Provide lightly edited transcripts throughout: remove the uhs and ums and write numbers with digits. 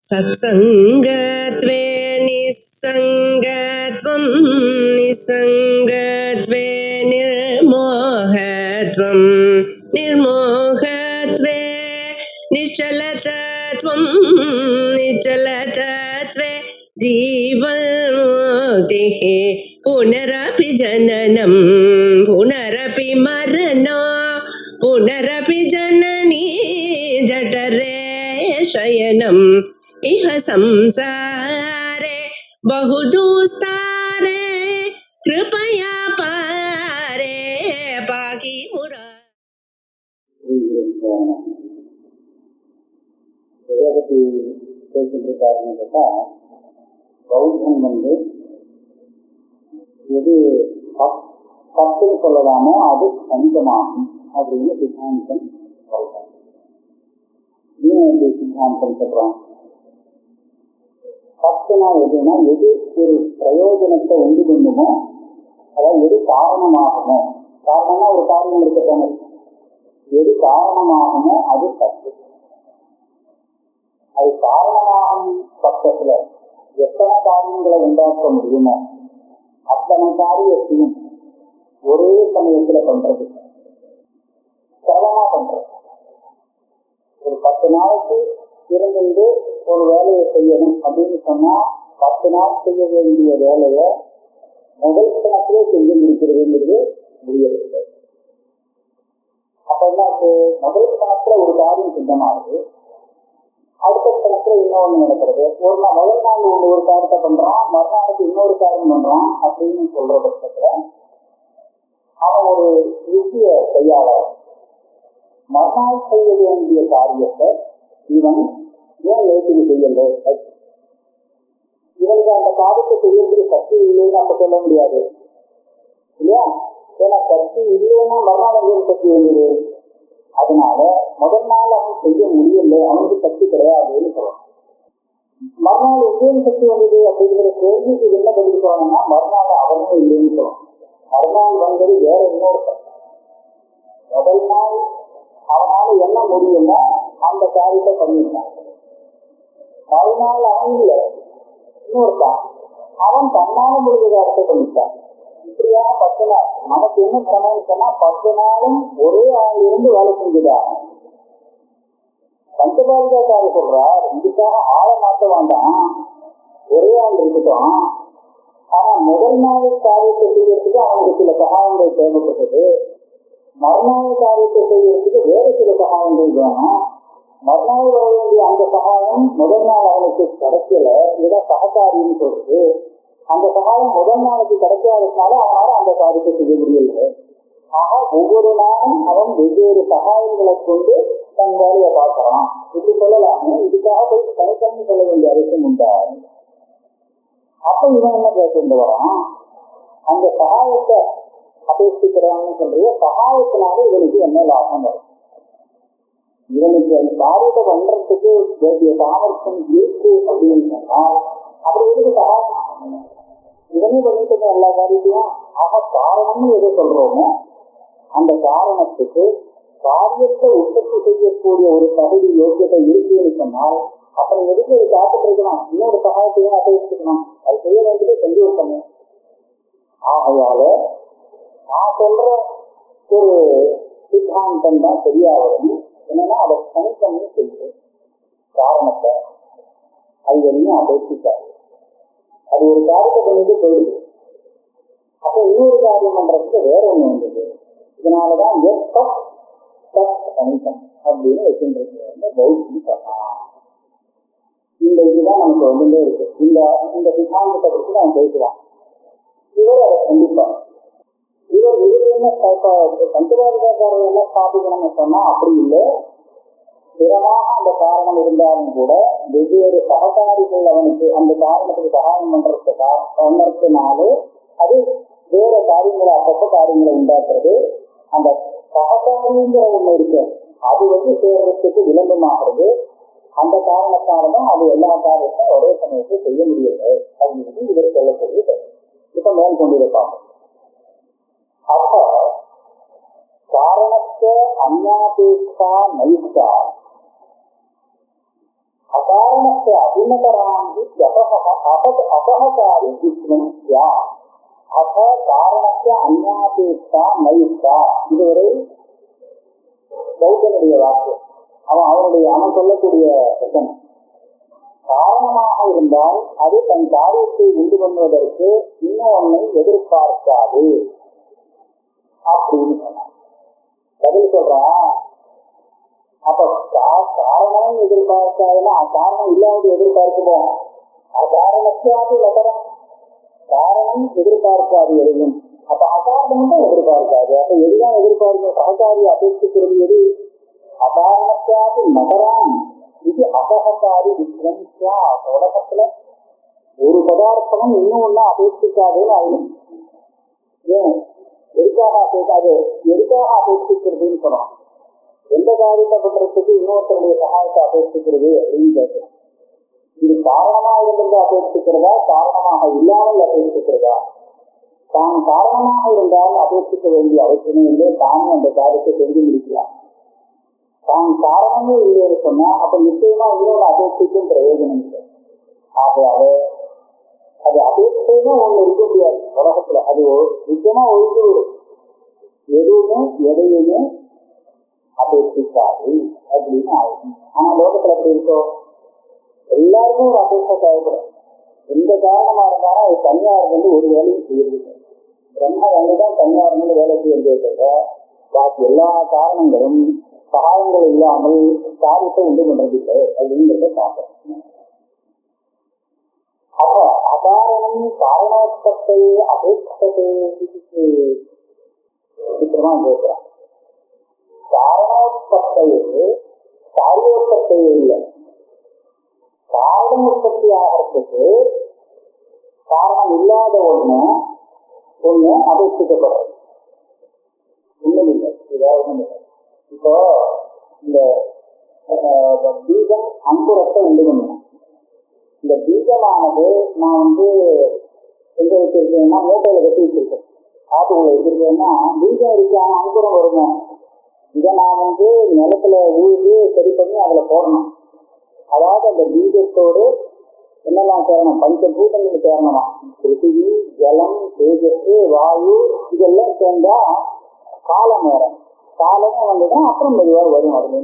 सत्सङ्गत्वे निस्सङ्गत्वं निस्सङ्गत्वे निर्मोहत्वं निर्मोहत्वे निश्चलतत्वं निश्चलतत्वे जीवन्मुक्तिः पुनरपि जननं पुनरपि मरणं पुनरपि जननी जठरे शयनम् इह संसारे बहुदुस्तारे कृपया पारे पाहि मुरा. பௌத்தம் எது பத்துன்னு சொல்லலாமோ அது கணிதமாகும் அப்படின்னு சித்தாந்தம் சொல்றாங்க. ஏன் சித்தாந்தம் சொல்றான்? பத்துனா எதுனா எது ஒரு பிரயோஜனத்தை உண்டு பண்ணுமோ, அதாவது எது காரணமாகுமோ, காரணம்னா ஒரு காரணம் இருக்கத்தானே, எது காரணமாகுமோ அது பத்து. அது காரணமாகும் பக்கத்துல எத்தனை காரியங்களை உண்டாக்க முடியுமோ அத்தனை காரியத்தையும் ஒரே சமயத்துல பண்றது, சரளமா பண்றது. ஒரு 10 நாளைக்கு இருந்து ஒரு வேலையை செய்யணும் அப்படின்னு சொன்னா 10 நாள் செய்ய வேண்டிய வேலையை முதல் கணக்கிலே செஞ்சு முடிக்கிறதுங்கிறது முடியவில்லை. அப்ப என்னாச்சு, முதல் கணக்குல ஒரு காரியம் சித்தமாகுது, அடுத்த கணக்குல இன்னொன்று நடக்கிறது. ஒரு நாள் முதல் நாள் ஒரு காரியத்தை பண்றான், மறுநாளுக்கு இன்னொரு காரியம் பண்றான் அப்படின்னு சொல்ற பட்சத்துல அவன் ஒரு யுக்திய கையாள மறுநாள் செய்ய வேண்டிய காரியத்தை இவன் ஏன் லேட்டுக்கு செய்யல, இவனுக்கு அந்த காரியத்தை செய்யறதுக்கு சக்தி இல்லைன்னு அப்ப சொல்ல முடியாது இல்லையா? ஏன்னா சக்தி இல்லைன்னா மறுநாள் எங்களுக்கு சக்தி வந்தது. அதனால முதல் நாள் அவன் செய்ய முடியல, அவனுக்கு சக்தி கிடையாதுன்னு சொல்லணும். மறுநாள் எங்கேயும் சக்தி வந்தது அப்படிங்கிற கேள்விக்கு என்ன பதில் சொல்லணும்னா மறுநாள் அவனே இல்லைன்னு சொல்லணும். மறுநாள் வந்தது வேற இன்னொரு சக்தி. முதல் நாள் அவனால என்ன முடியுமோ அந்த காரியத்தை பண்ணிட்டான். மறுநாள் அவன் இல்லை, இன்னொருத்தான் அவன் தன்னால முடிஞ்ச காரியத்தை பண்ணிட்டான். இப்படியான 10 நாள் நமக்கு என்ன பண்ணணும்னு சொன்னா 10 நாளும் ஒரே ஆள் இருந்து வேலை செஞ்சுதான். பஞ்சபாதிகாரி சொல்றார், இதுக்காக ஆளை மாற்ற வேண்டாம், ஒரே ஆள் இருக்கட்டும். ஆனா முதல் நாள் காரியத்தை செய்யறதுக்கு அவனுக்கு சில சகாயங்கள் தேவைப்பட்டது, மறுநாள் காரியத்தை செய்யறதுக்கு வேறு சில சகாயங்கள் வேணும். மறுநாள் வர வேண்டிய அந்த சகாயம் முதல் நாள் அவனுக்கு கிடைக்கல, இதான் சககாரின்னு சொல்றது. அந்த சகாயம் முதல் நாளுக்கு கிடைக்காததுனால அவனால அந்த காரியத்தை செய்ய முடியல. ஆக ஒவ்வொரு நாளும் அவன் வெவ்வேறு சகாயங்களை கொண்டு தன் வேலையை பார்க்கறான். இப்படி சொல்லலாமே, இதுக்காக போய் தனித்தனி சொல்ல வேண்டிய அவசியம் உண்டா? அப்ப இவன் என்ன கேட்டு வரான், அந்த சகாயத்தை அபேட்சிக்கிறான்னு சொல்றிய சகாயத்தினால இவனுக்கு என்ன லாபம் வரும்? இவனுக்கு அந்த காரியத்தை பண்றதுக்கு வேண்டிய சாமர்த்தியம் இருக்கு அப்படின்னு சொன்னால் அப்படி எதுக்கு சகாயம்? இவனே பண்ணிட்டு எல்லா காரியத்தையும். ஆக காரணம்னு எதை சொல்றோமோ அந்த காரணத்துக்கு காரியத்தை உற்பத்தி செய்யக்கூடிய ஒரு தகுதி யோக்கியத்தை இருக்குன்னு சொன்னால் அப்புறம் எதுக்கு இது காத்துட்டு இருக்கணும்? இன்னொரு சகாயத்தையும் அபேட்சிக்கணும். அது செய்ய வேண்டியது செஞ்சு வைக்கணும். ஆகையால நான் சொல்ற ஒரு சித்தாந்தம் தான் சரியாகும். என்னன்னா அதை தனித்தனி செய்யுது, காரணத்தை அது வரையும் அபேட்சிக்காது. அது ஒரு காரியத்தை பண்ணிட்டு போயிடுது. அப்போ இன்னொரு காரியம் பண்றதுக்கு வேற ஒண்ணு வந்தது. இதனாலதான் தனித்தம் அப்படின்னு வச்சுருக்க பௌத்தி சொன்னான். இந்த இதுதான் நமக்கு வந்துட்டே இருக்கு. இந்த சித்தாந்தத்தை பற்றி நான் பேசுவான். இவர் அதை கண்டிப்பார். இவர் என்ன பஞ்சபாதிகாரர் என்ன ஸ்தாபிக்கணும்னு சொன்னா அப்படி இல்லை. பிறமாக அந்த காரணம் இருந்தாலும் கூட வெவ்வேறு சககாரிகள் அவனுக்கு அந்த காரணத்துக்கு சகாயம் பண்றதுனாலே அது வேற காரியங்களை அப்பப்ப காரியங்களை உண்டாக்குறது. அந்த சககாரிங்கிற ஒண்ணு இருக்கு, அது சேர்றதுக்கு விளம்பமாகிறது. அந்த காரணத்தால்தான் அது எல்லா காரியத்தையும் ஒரே சமயத்தை செய்ய முடியாது அப்படின்னு இவர் சொல்லக்கூடியது. இப்ப மேல் கொண்டு பார்ப்போம். அப்ப காரணத்தை அந்நாபேட்சா நைஷ்டா அகாரணத்தை அபிநகராங்கி அபகசாரி விஷ்ணம் யா அப காரணத்தை அந்நாபேட்சா நயுக்தா. இதுவரை கௌதனுடைய வாக்கியம். அவன் சொல்லக்கூடிய வசனம். காரணமாக இருந்தால் அது தன் காரியத்தை உண்டு பண்ணுவதற்கு இன்னொன்னை எதிர்பார்க்காது அப்படின்னு சொன்னான். பதில் சொல்றான். அப்ப காரணம் எதிர்பார்க்காதுன்னா காரணம் இல்லாத எதிர்பார்க்குவோம். அகாரணத்தையாவது நகரம். காரணம் எதிர்பார்க்காது எதையும். அப்ப அகாரணம் தான் எதிர்பார்க்காது. அப்ப எதுதான் எதிர்பார்க்கும்? சககாரியை அபேட்சிக்கிறது எது? அகாரணத்தையாவது நகரான். இது அபகசாரி விக்ரமிச்சா. தொடக்கத்துல ஒரு பதார்த்தம் இன்னும் ஒன்னா அபேட்சிக்காதுன்னு ஆயிடும். ஏன் எதுக்காக அபேட்சாது? எதுக்காக அபேட்சிக்கிறதுன்னு சொன்னோம். எந்த காரியத்தை பண்றதுக்கு இன்னொருத்தருடைய சகாயத்தை அபேட்சிக்கிறது அப்படின்னு கேட்கிறோம். இது காரணமா இருந்து அபேட்சிக்கிறதா, காரணமாக இல்லாமல் அபேட்சிக்கிறதா? தான் காரணமாக இருந்தால் அபேட்சிக்க வேண்டிய அவசியமே இல்லை. தானே அந்த காரியத்தை செஞ்சு முடிக்கலாம். தான் காரணமே இல்லைன்னு சொன்னா அப்ப நிச்சயமா இன்னொரு அபேட்சிக்கும் பிரயோஜனம் இல்லை. ஆகையால அது அபேட்சைன்னு ஒண்ணு இருக்க முடியாது உலகத்துல. அது நிச்சயமா ஒழுங்கு விடும். எதுவுமே எதையுமே அபேட்சிக்காது அப்படின்னு ஆகும். ஆனா லோகத்துல எப்படி இருக்கோம்? எல்லாருக்கும் ஒரு அபேட்சை தேவைப்படும். எந்த காரணமா இருந்தாலும் அது தனியா இருந்து ஒரு வேலையும் செய்யறது. பிரம்ம வந்துதான் தனியா இருந்து வேலை செய்யறதே தவிர பாக்கி எல்லா காரணங்களும் சகாயங்கள் இல்லாமல் காரியத்தை உண்டு பண்றதில்லை அப்படிங்கிறத பார்க்கணும். அப்ப அகாரணம் காரணோத்பத்தை அபேட்சத்தை சீக்கிரமா கேட்கிறான். காரணோத்பத்தையே காரியோத்பத்தையே இல்லை. காரணம் உற்பத்தி ஆகிறதுக்கு காரணம் இல்லாத ஒண்ணு அபேட்சிக்கப்படுறது ஒண்ணும் இல்லை. இதாவது ஒண்ணும் இல்லை. இப்போ இந்த பீஜம் அங்குரத்தை உண்டு பண்ணணும். இந்த பீஜமானது நான் எங்க வச்சிருக்கேன்னா மூட்டையில கட்டி வச்சிருக்கேன். ஆட்டுக்குள்ள வச்சிருக்கேன்னா பீஜம் இருக்கான அங்குரம் வருங்க. இதை நான் நிலத்துல ஊழி சரி பண்ணி அதுல போடணும். அதாவது அந்த பீஜத்தோடு என்னெல்லாம் சேரணும்? பஞ்சபூதங்கள் சேரணுமா? பிருத்திவி, ஜலம், தேஜஸ், வாயு இதெல்லாம் சேர்ந்தா காலம் நேரம். காலமே வந்துதான் அப்புறம் மெதுவாக வரும். அதுல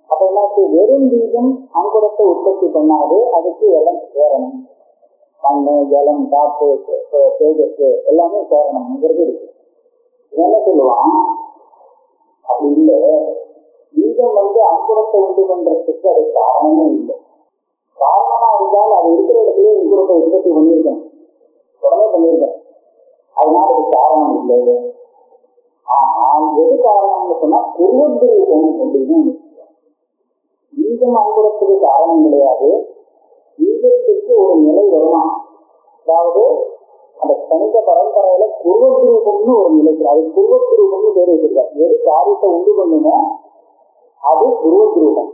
அப்ப என்னாச்சு? வெறும் பீஜம் அங்குரத்தை உற்பத்தி பண்ணாது. அதுக்கு எல்லாம் சேரணும். மண்ணு, ஜலம், காற்று, தேஜஸ் எல்லாமே சேரணும்ங்கிறது இருக்கு. என்ன சொல்லுவான்? அப்படி இல்லை. பீஜம் அங்குரத்தை உண்டு பண்றதுக்கு அது காரணமே இல்லை. காரணமா இருந்தால் அது இருக்கிற இடத்துல அங்குரத்தை உற்பத்தி பண்ணியிருக்கணும். உடனே பண்ணியிருக்கணும். அதனால அது காரணம் இல்லை. ஆனால் எது காரணம்னு சொன்னா பூர்வத்ரூபம் அப்படின்னு பீஜம் அங்குரத்துக்கு காரணம் கிடையாது. பீஜத்துக்கு ஒரு நிலை வருமா? அதாவது அந்த கணித பரம்பரையில பூர்வத்ரூபம்னு ஒரு நிலைக்கு அது பூர்வத்ரூபம்னு பேர் வச்சிருக்காரு. எது காரியத்தை உண்டு பண்ணுமோ அது பூர்வத்ரூபம்.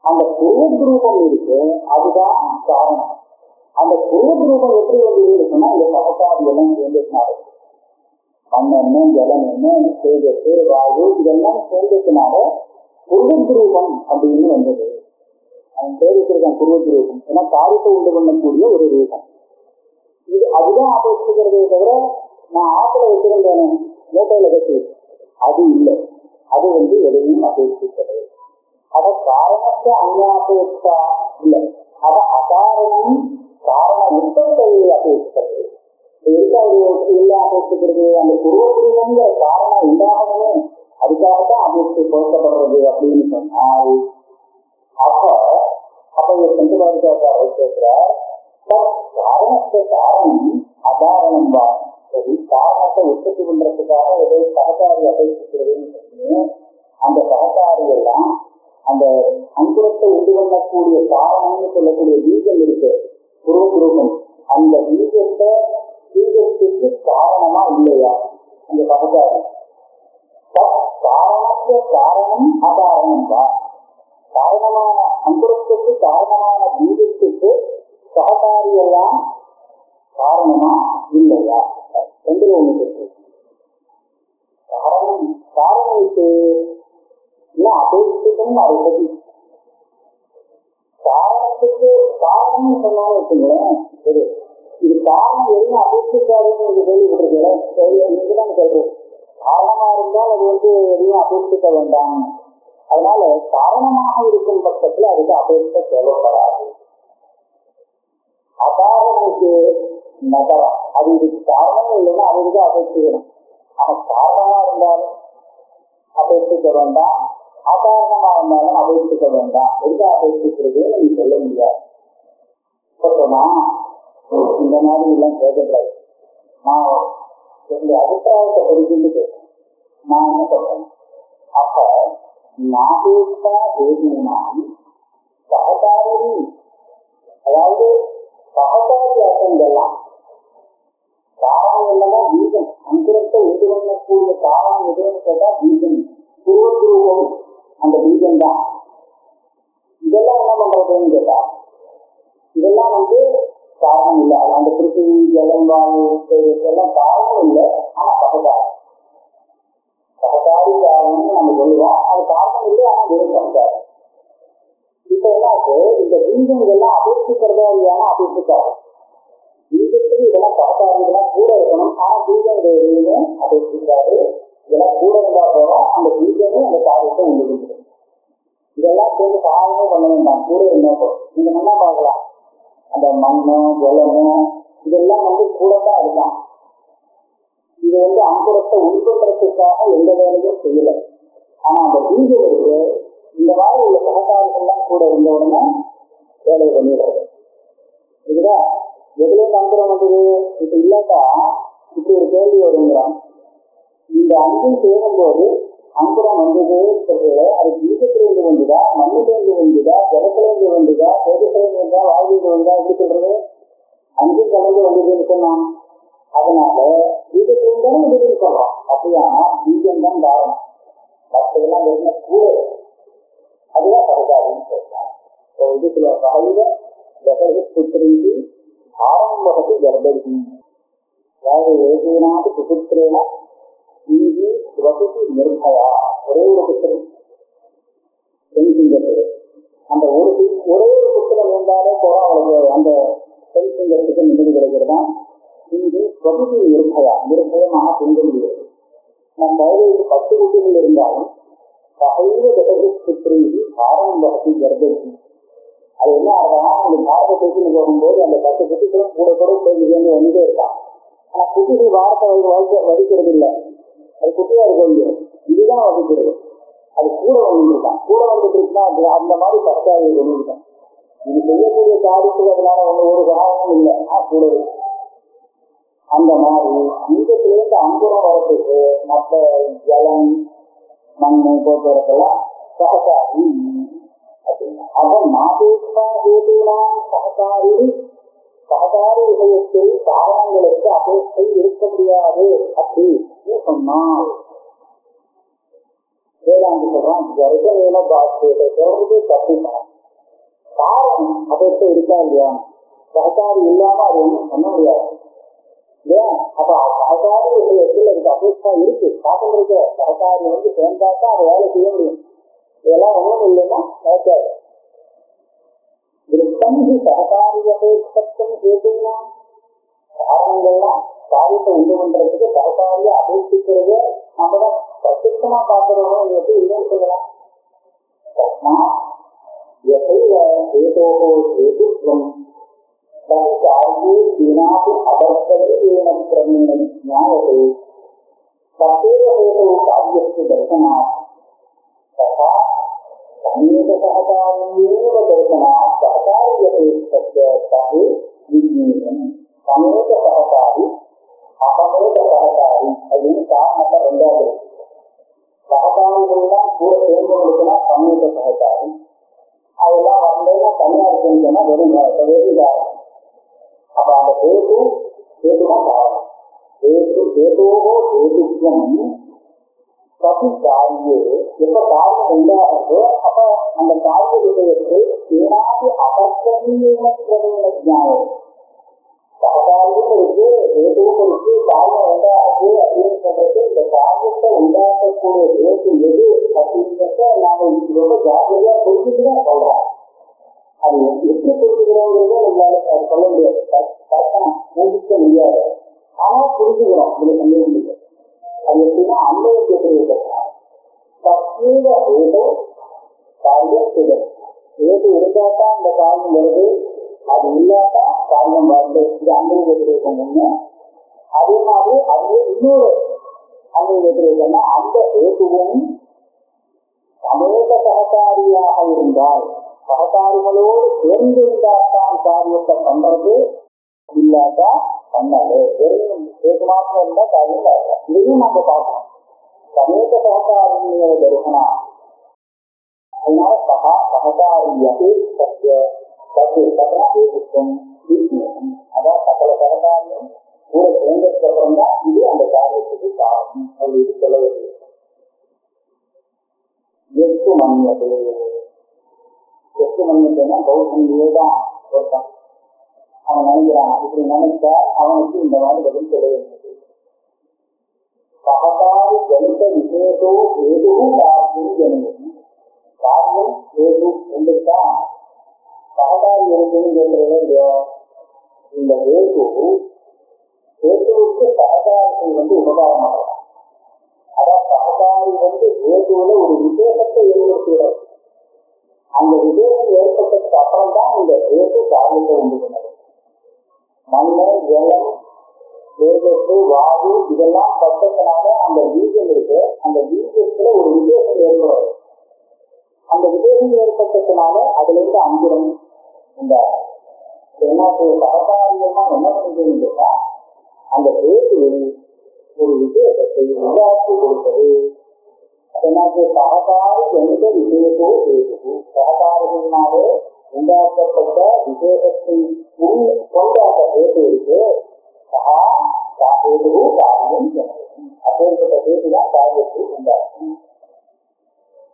அந்த பூர்வத்ரூபம் இருக்கு, அதுதான் காரணம். அந்த பூர்வத்ரூபம் எப்படி இருக்குன்னா இந்த சகசாரி எல்லாம் சேர்ந்ததுனால மண்ணெண்ணெய், ஜலம் எண்ணெய், தேஜஸ், வாயு இதெல்லாம் சேர்ந்ததுனால பூர்வத்ரூபம் அப்படின்னு வந்தது. அவன் பேர் வச்சிருக்கான் பூர்வத்ரூபம். ஏன்னா காரியத்தை உண்டு பண்ணக்கூடிய ஒரு ரூபம். இது அதுதான் அபேட்சிக்கிறதே தவிர நான் ஆத்துல வச்சிருந்தேன் மூட்டையில கட்டி அது இல்லை. அது எதையும் அபேட்சிக்கிறது. அத காரணத்தை அந்நாபேட்சா இல்லை. அத அகாரணம் காரண உற்பத்தியை அபேட்சிக்கிறது. எதுக்காக இல்லை அபேட்சிக்கிறது? அந்த பூர்வத்ரூபங்கிற காரணம் உண்டாகவே அதுக்காகத்தான் அபேட்சி பொருத்தப்படுறது அப்படின்னு சொன்னால் அப்ப சந்திரபாரதியார் கேட்கிறார். காரணத்தை காரணம் அகாரணம் தான். சரி, காரணத்தை உற்பத்தி பண்றதுக்காக எதை சககாரி அபேட்சிக்கிறதுன்னு சொல்லி அந்த சககாரி எல்லாம் அந்த அங்குரத்தை உண்டு பண்ணக்கூடிய காரணம்னு சொல்லக்கூடிய பீஜம் இருக்கு, பூர்வத்ரூபம். அந்த பீஜத்துக்கு காரணமா இல்லையா அந்த சககாரி? காரணத்தை காரணம் அகாரணம் தான். காரணமான அங்குரத்துக்கு காரணமான பீஜத்துக்கு சககாரி எல்லாம் காரணமா இல்லையா? ரெண்டு ஒண்ணு இருக்கு. காரணம் அபேட்சிக்கும் அறுபதி காரணத்துக்கு காரணம்னு சொன்னாலும் வச்சுங்களேன், சரி இது காரணம் எதுவும் அபேட்சிக்காதுன்னு இது கேள்விப்பட்டிருக்கேன். நீங்கதான் கேள்வி காரணமா இருந்தால் அது எதையும் அபேட்சிக்க வேண்டாம். அதனால காரணமாக இருக்கும் பட்சத்துல அதுக்கு அபேட்சை தேவைப்படாது. அகாரணத்துக்கு நகரம் அது இதுக்கு காரணம் இல்லைன்னா அதுக்கு அபேட்சிக்கணும். ஆனா காரணமா இருந்தாலும் அபேட்சிக்க வேண்டாம், அகாரணமா இருந்தாலும் அபேட்சிக்க வேண்டாம். எதுக்கு அபேட்சிக்கிறதுன்னு நீ சொல்ல முடியாது. சொன்னா இந்த மாதிரி எல்லாம் கேட்கக்கூடாது. நான் என்னுடைய அபிப்பிராயத்தை படிச்சுட்டு நான் என்ன சொல்றேன், அப்ப நாகேஷா தேவினாம் சககாரி, அதாவது சககாரி அர்த்தங்கள்லாம் காரணம் என்னன்னா பீஜம், அங்குரத்தை உண்டு பண்ணக்கூடிய காரணம் எதுன்னு கேட்டா பீஜம், பூர்வத்துருவம் அந்த பீஜம் தான். இதெல்லாம் என்ன பண்றதுன்னு கேட்டா இதெல்லாம் காரணம் இல்லை. அந்த பிருத்திவி ஜலம் வாயு இதெல்லாம் காரணம் இல்லை. ஆனா சககாரி சககாரி காரணம்னு நம்ம சொல்லுவோம். அது காரணம் இல்லை, ஆனா வெறும் சககாரி. இப்ப என்னாச்சு, இந்த பீஜம் இதெல்லாம் அபேட்சிக்கிறதா இல்லையானா அபேட்சிக்காது. பீஜத்துக்கு இதெல்லாம் சககாரி இதெல்லாம் கூட இருக்கணும். ஆனா பீஜம் இதை எதுவுமே அபேட்சிக்காது. இதெல்லாம் கூட இருந்தா போறோம், அந்த பீஜமே அந்த காரியத்தை உண்டு கொடுக்குது. இதெல்லாம் சேர்ந்து சகாயமே பண்ண வேண்டாம், கூட இருந்தா போறோம். நீங்க நல்லா பார்க்கலாம், அந்த மண்ணும் ஜலமும் இதெல்லாம் கூட தான் இருக்கான். இது அங்குரத்தை உள்படுறதுக்காக எந்த வேலையும் செய்யல. ஆனா அந்த பீஜம் இருக்கு, இந்த மாதிரி உள்ள சககாரிகள்லாம் கூட இருந்த உடனே வேலையை பண்ணிடுறது. இதுதான் எதுல அங்குரம் வந்தது. இப்ப இல்லாட்டா இப்படி ஒரு கேள்வி வருங்கிறான், இந்த அஞ்சும் சேரும் போது அங்குரம் வந்தது சொல்றது, அது பீஜத்திலிருந்து வந்துதா, மண்ணிலிருந்து வந்துதா, ஜலத்திலிருந்து வந்துதா, தேகத்திலிருந்து வந்தா, வாயுவிலிருந்து வந்தா, எப்படி சொல்றது, அஞ்சு கலந்து வந்ததுன்னு சொன்னான். அதனால பீஜத்திலிருந்து வந்ததுன்னு சொல்றோம். அப்படியானா பீஜம் தான் காரணம், மற்றதெல்லாம் என்ன கூட, அதுதான் சககாரின்னு சொல்றாங்க. இதுல சகைவ ஜகது புத்திரிக்கு ஆரம்பத்து கர்ப்பதி, அதாவது ஏகேனாது புத்திரேன இங்கு வசதி நிர்பயா, ஒரே ஒரு புத்திரன் பெண் சிங்கத்துக்கு, அந்த ஒரே ஒரு புத்திரன் இருந்தாலே போற அவளுக்கு அந்த பெண் சிங்கத்துக்கு நிம்மதி கிடைக்கிறதா. இங்கு வசதி நிர்பயா, நிர்பயமாக பெண்க முடியாது. நம் வயதில் 10 குட்டிகள் இருந்தாலும் சகைவ ஜகது புத்திரிக்கு ஆரம்பத்து கர்ப்பதி, அது என்ன ஆகுதுன்னா அந்த பாரதத்துக்கு போகும்போது அந்த 10 குட்டிகளும் கூட கூட சேர்ந்து வந்துட்டே இருக்கான். ஆனா குட்டிகள் வாரத்தை வதிக்கிறது இல்லை, அது குட்டியா இருக்க இதுதான் வதிக்கிறது. அது கூட வந்துருக்கான், கூட வந்துட்டு இருக்குன்னா அந்த மாதிரி பச்சாரி வந்துருக்கான். இது செய்யக்கூடிய காரியத்துக்கு அதனால ஒரு காரணமும் இல்லை, கூட இருக்கு. அந்த மாதிரி அங்கத்திலேருந்து அங்குரம் வரத்துக்கு மற்ற ஜலம் மண்ணு போக்குவரத்தெல்லாம் சககாரி அப்படின்னா. அப்ப நாகேஷா ஹேதுனாம் சககாரி, சககாரி விஷயத்தில் காரணங்களுக்கு அபேட்சை இருக்க முடியாது அப்படின்னு சொன்னால் வேதாந்தி சொல்றான், ஜர்கவேல பாஷ்யத்தை சொல்றது தப்புதான். காரணம் அபேட்சை இருக்கா இல்லையா, சககாரி இல்லாம அது ஒன்றும் பண்ண முடியாது இல்லையா. அப்ப சககாரி விஷயத்தில் அதுக்கு அபேட்சா இருக்கு, காரணம் இருக்கு. சககாரி சேர்ந்தாக்கா அதை வேலை செய்ய முடியும். இதெல்லாம் ஒன்றும் இல்லைன்னா நடக்காது. சககாரியபேட்சம் கேட்டீங்கன்னா காரணங்கள்லாம் காரியத்தை உண்டு பண்றதுக்கு சககாரிய அபேட்சிக்கிறது நம்ம தான் பிரத்யட்சமா பார்க்கிறோம். எப்படி இல்லைன்னு சொல்லலாம். ஹேதுத்வம் காரியே தீனாதி அபர்த்ததி ஏன கிரமேண ஞாயத்தை சதேவ ஹேது காரியஸ்ய தர்சனாத் ததா சமேத சககாரியேவ தர்சனாத் சககாரியபேட்சஸ்ய விஜ்ஞேயம் சமேத சககாரி அபமேத சககாரி அப்படின்னு காரணத்தை ரெண்டாவது. சககாரிகள்லாம் கூட சேர்ந்தவங்களுக்குன்னா சமேத சககாரி, அதெல்லாம் வரலைன்னா தனியா இருக்குன்னு சொன்னா வெறும் காரணம். அப்ப அந்த கேதுதான் காரணம். கேதோகோ கேதுத்வம் கபி காரியே, எப்ப காரியம் உண்டாகிறதோ அப்ப அந்த காரிய விஷயத்தை ஏனாது அபர்த்தனீய கிரமேண ஞானம். சககாரியம் இருக்கு, கேதுவும் இருக்கு, காரியம் உண்டாகுது அப்படின்னு சொல்றது இந்த காரியத்தை உண்டாக்கக்கூடிய கேது எது அப்படிங்கிறத நாம ரொம்ப ஜாகிரதையா புரிஞ்சுட்டுதான் சொல்றோம். அது எப்படி புரிஞ்சுக்கிறோங்கிறத நம்மளால அது சொல்ல முடியாது, கரெக்டா ஊகிக்க முடியாது. ஆனா புரிஞ்சுக்கிறோம், இதுல சந்தேகம் இல்லை. அது எப்படின்னா அன்பயத்திற்கு தீவிர ஏதோ காரியம் செய்தல். ஏது இருந்தாதான் இந்த காரியம் வருது, அது இல்லாட்டா காரியம் வருது. இது அன்பயத்திற்கு முன்ன. அதே மாதிரி அதுவே இன்னொரு அன்பயத்திற்குன்னா அந்த ஏதுவும் சமேத சககாரியாக இருந்தால், சககாரிகளோடு சேர்ந்து இருந்தால்தான் காரியத்தை பண்றது, இல்லாட்டா பண்ணாது. வெறும் ஏது மாத்திரம் இருந்தா காரியம் வரல. இதையும் நாங்க பார்க்கணும். சமேத சககாரியோட தரிசனம். அதனால சககாரியாக ஏதுக்கும் அதான் சகல சககாரியம் கூட சேர்ந்ததுக்கு அப்புறம் தான் இது அந்த காரியத்துக்கு காரணம் அப்படின்னு சொல்ல வேண்டியது. எட்டு மன்னியது, எட்டு மன்னியதுன்னா பௌத்தன்மையே தான் ஒருத்தன் அவன் நினைக்கிறான். இப்படி நினைச்சா அவனுக்கு இந்த மாதிரி பதில் சொல்ல வேண்டியது. சககாரி ஜனித விசேஷோ ஏதுவும் காரியம் ஜனிதம். காரியம் ஏது என்றுதான் சககாரி இருக்குன்னு கேட்கிறதோ இல்லையோ, இந்த ஏதுவுக்கு சககாரிகள் உபகாரமாகலாம். அதான் சககாரி ஏதுவுல ஒரு விசேஷத்தை ஏற்படுத்துகிறது. அந்த விசேஷம் ஏற்பட்டதுக்கு அப்புறம் தான் இந்த ஏது காரியத்தை உண்டு பண்ணது. மண்ணு, ஜலம், தேஜஸ், வாயு இதெல்லாம் பட்டத்தினால அந்த பீஜம் இருக்கு. அந்த பீஜத்துல ஒரு விசேஷம் ஏற்படுறது. அந்த விசேஷம் ஏற்பட்டதுனால அதுல இருந்து அங்குரம் உண்டாகும். என்ன சககாரியமா என்ன செஞ்சதுன்னா அந்த ஏதுவில் ஒரு விசேஷத்தை உருவாக்கி கொடுப்பது. அதனால சககாரி எந்த விசேஷோ ஏது, சககாரிகளினாலே உண்டாக்கப்பட்ட விசேஷத்தை கொண்டாட்ட பேசு இருக்கு. சகா ஏதுவும் காரியம் ஜனகம். அப்பேற்பட்ட பேசுதான் காரியத்தை உண்டாக்கும்.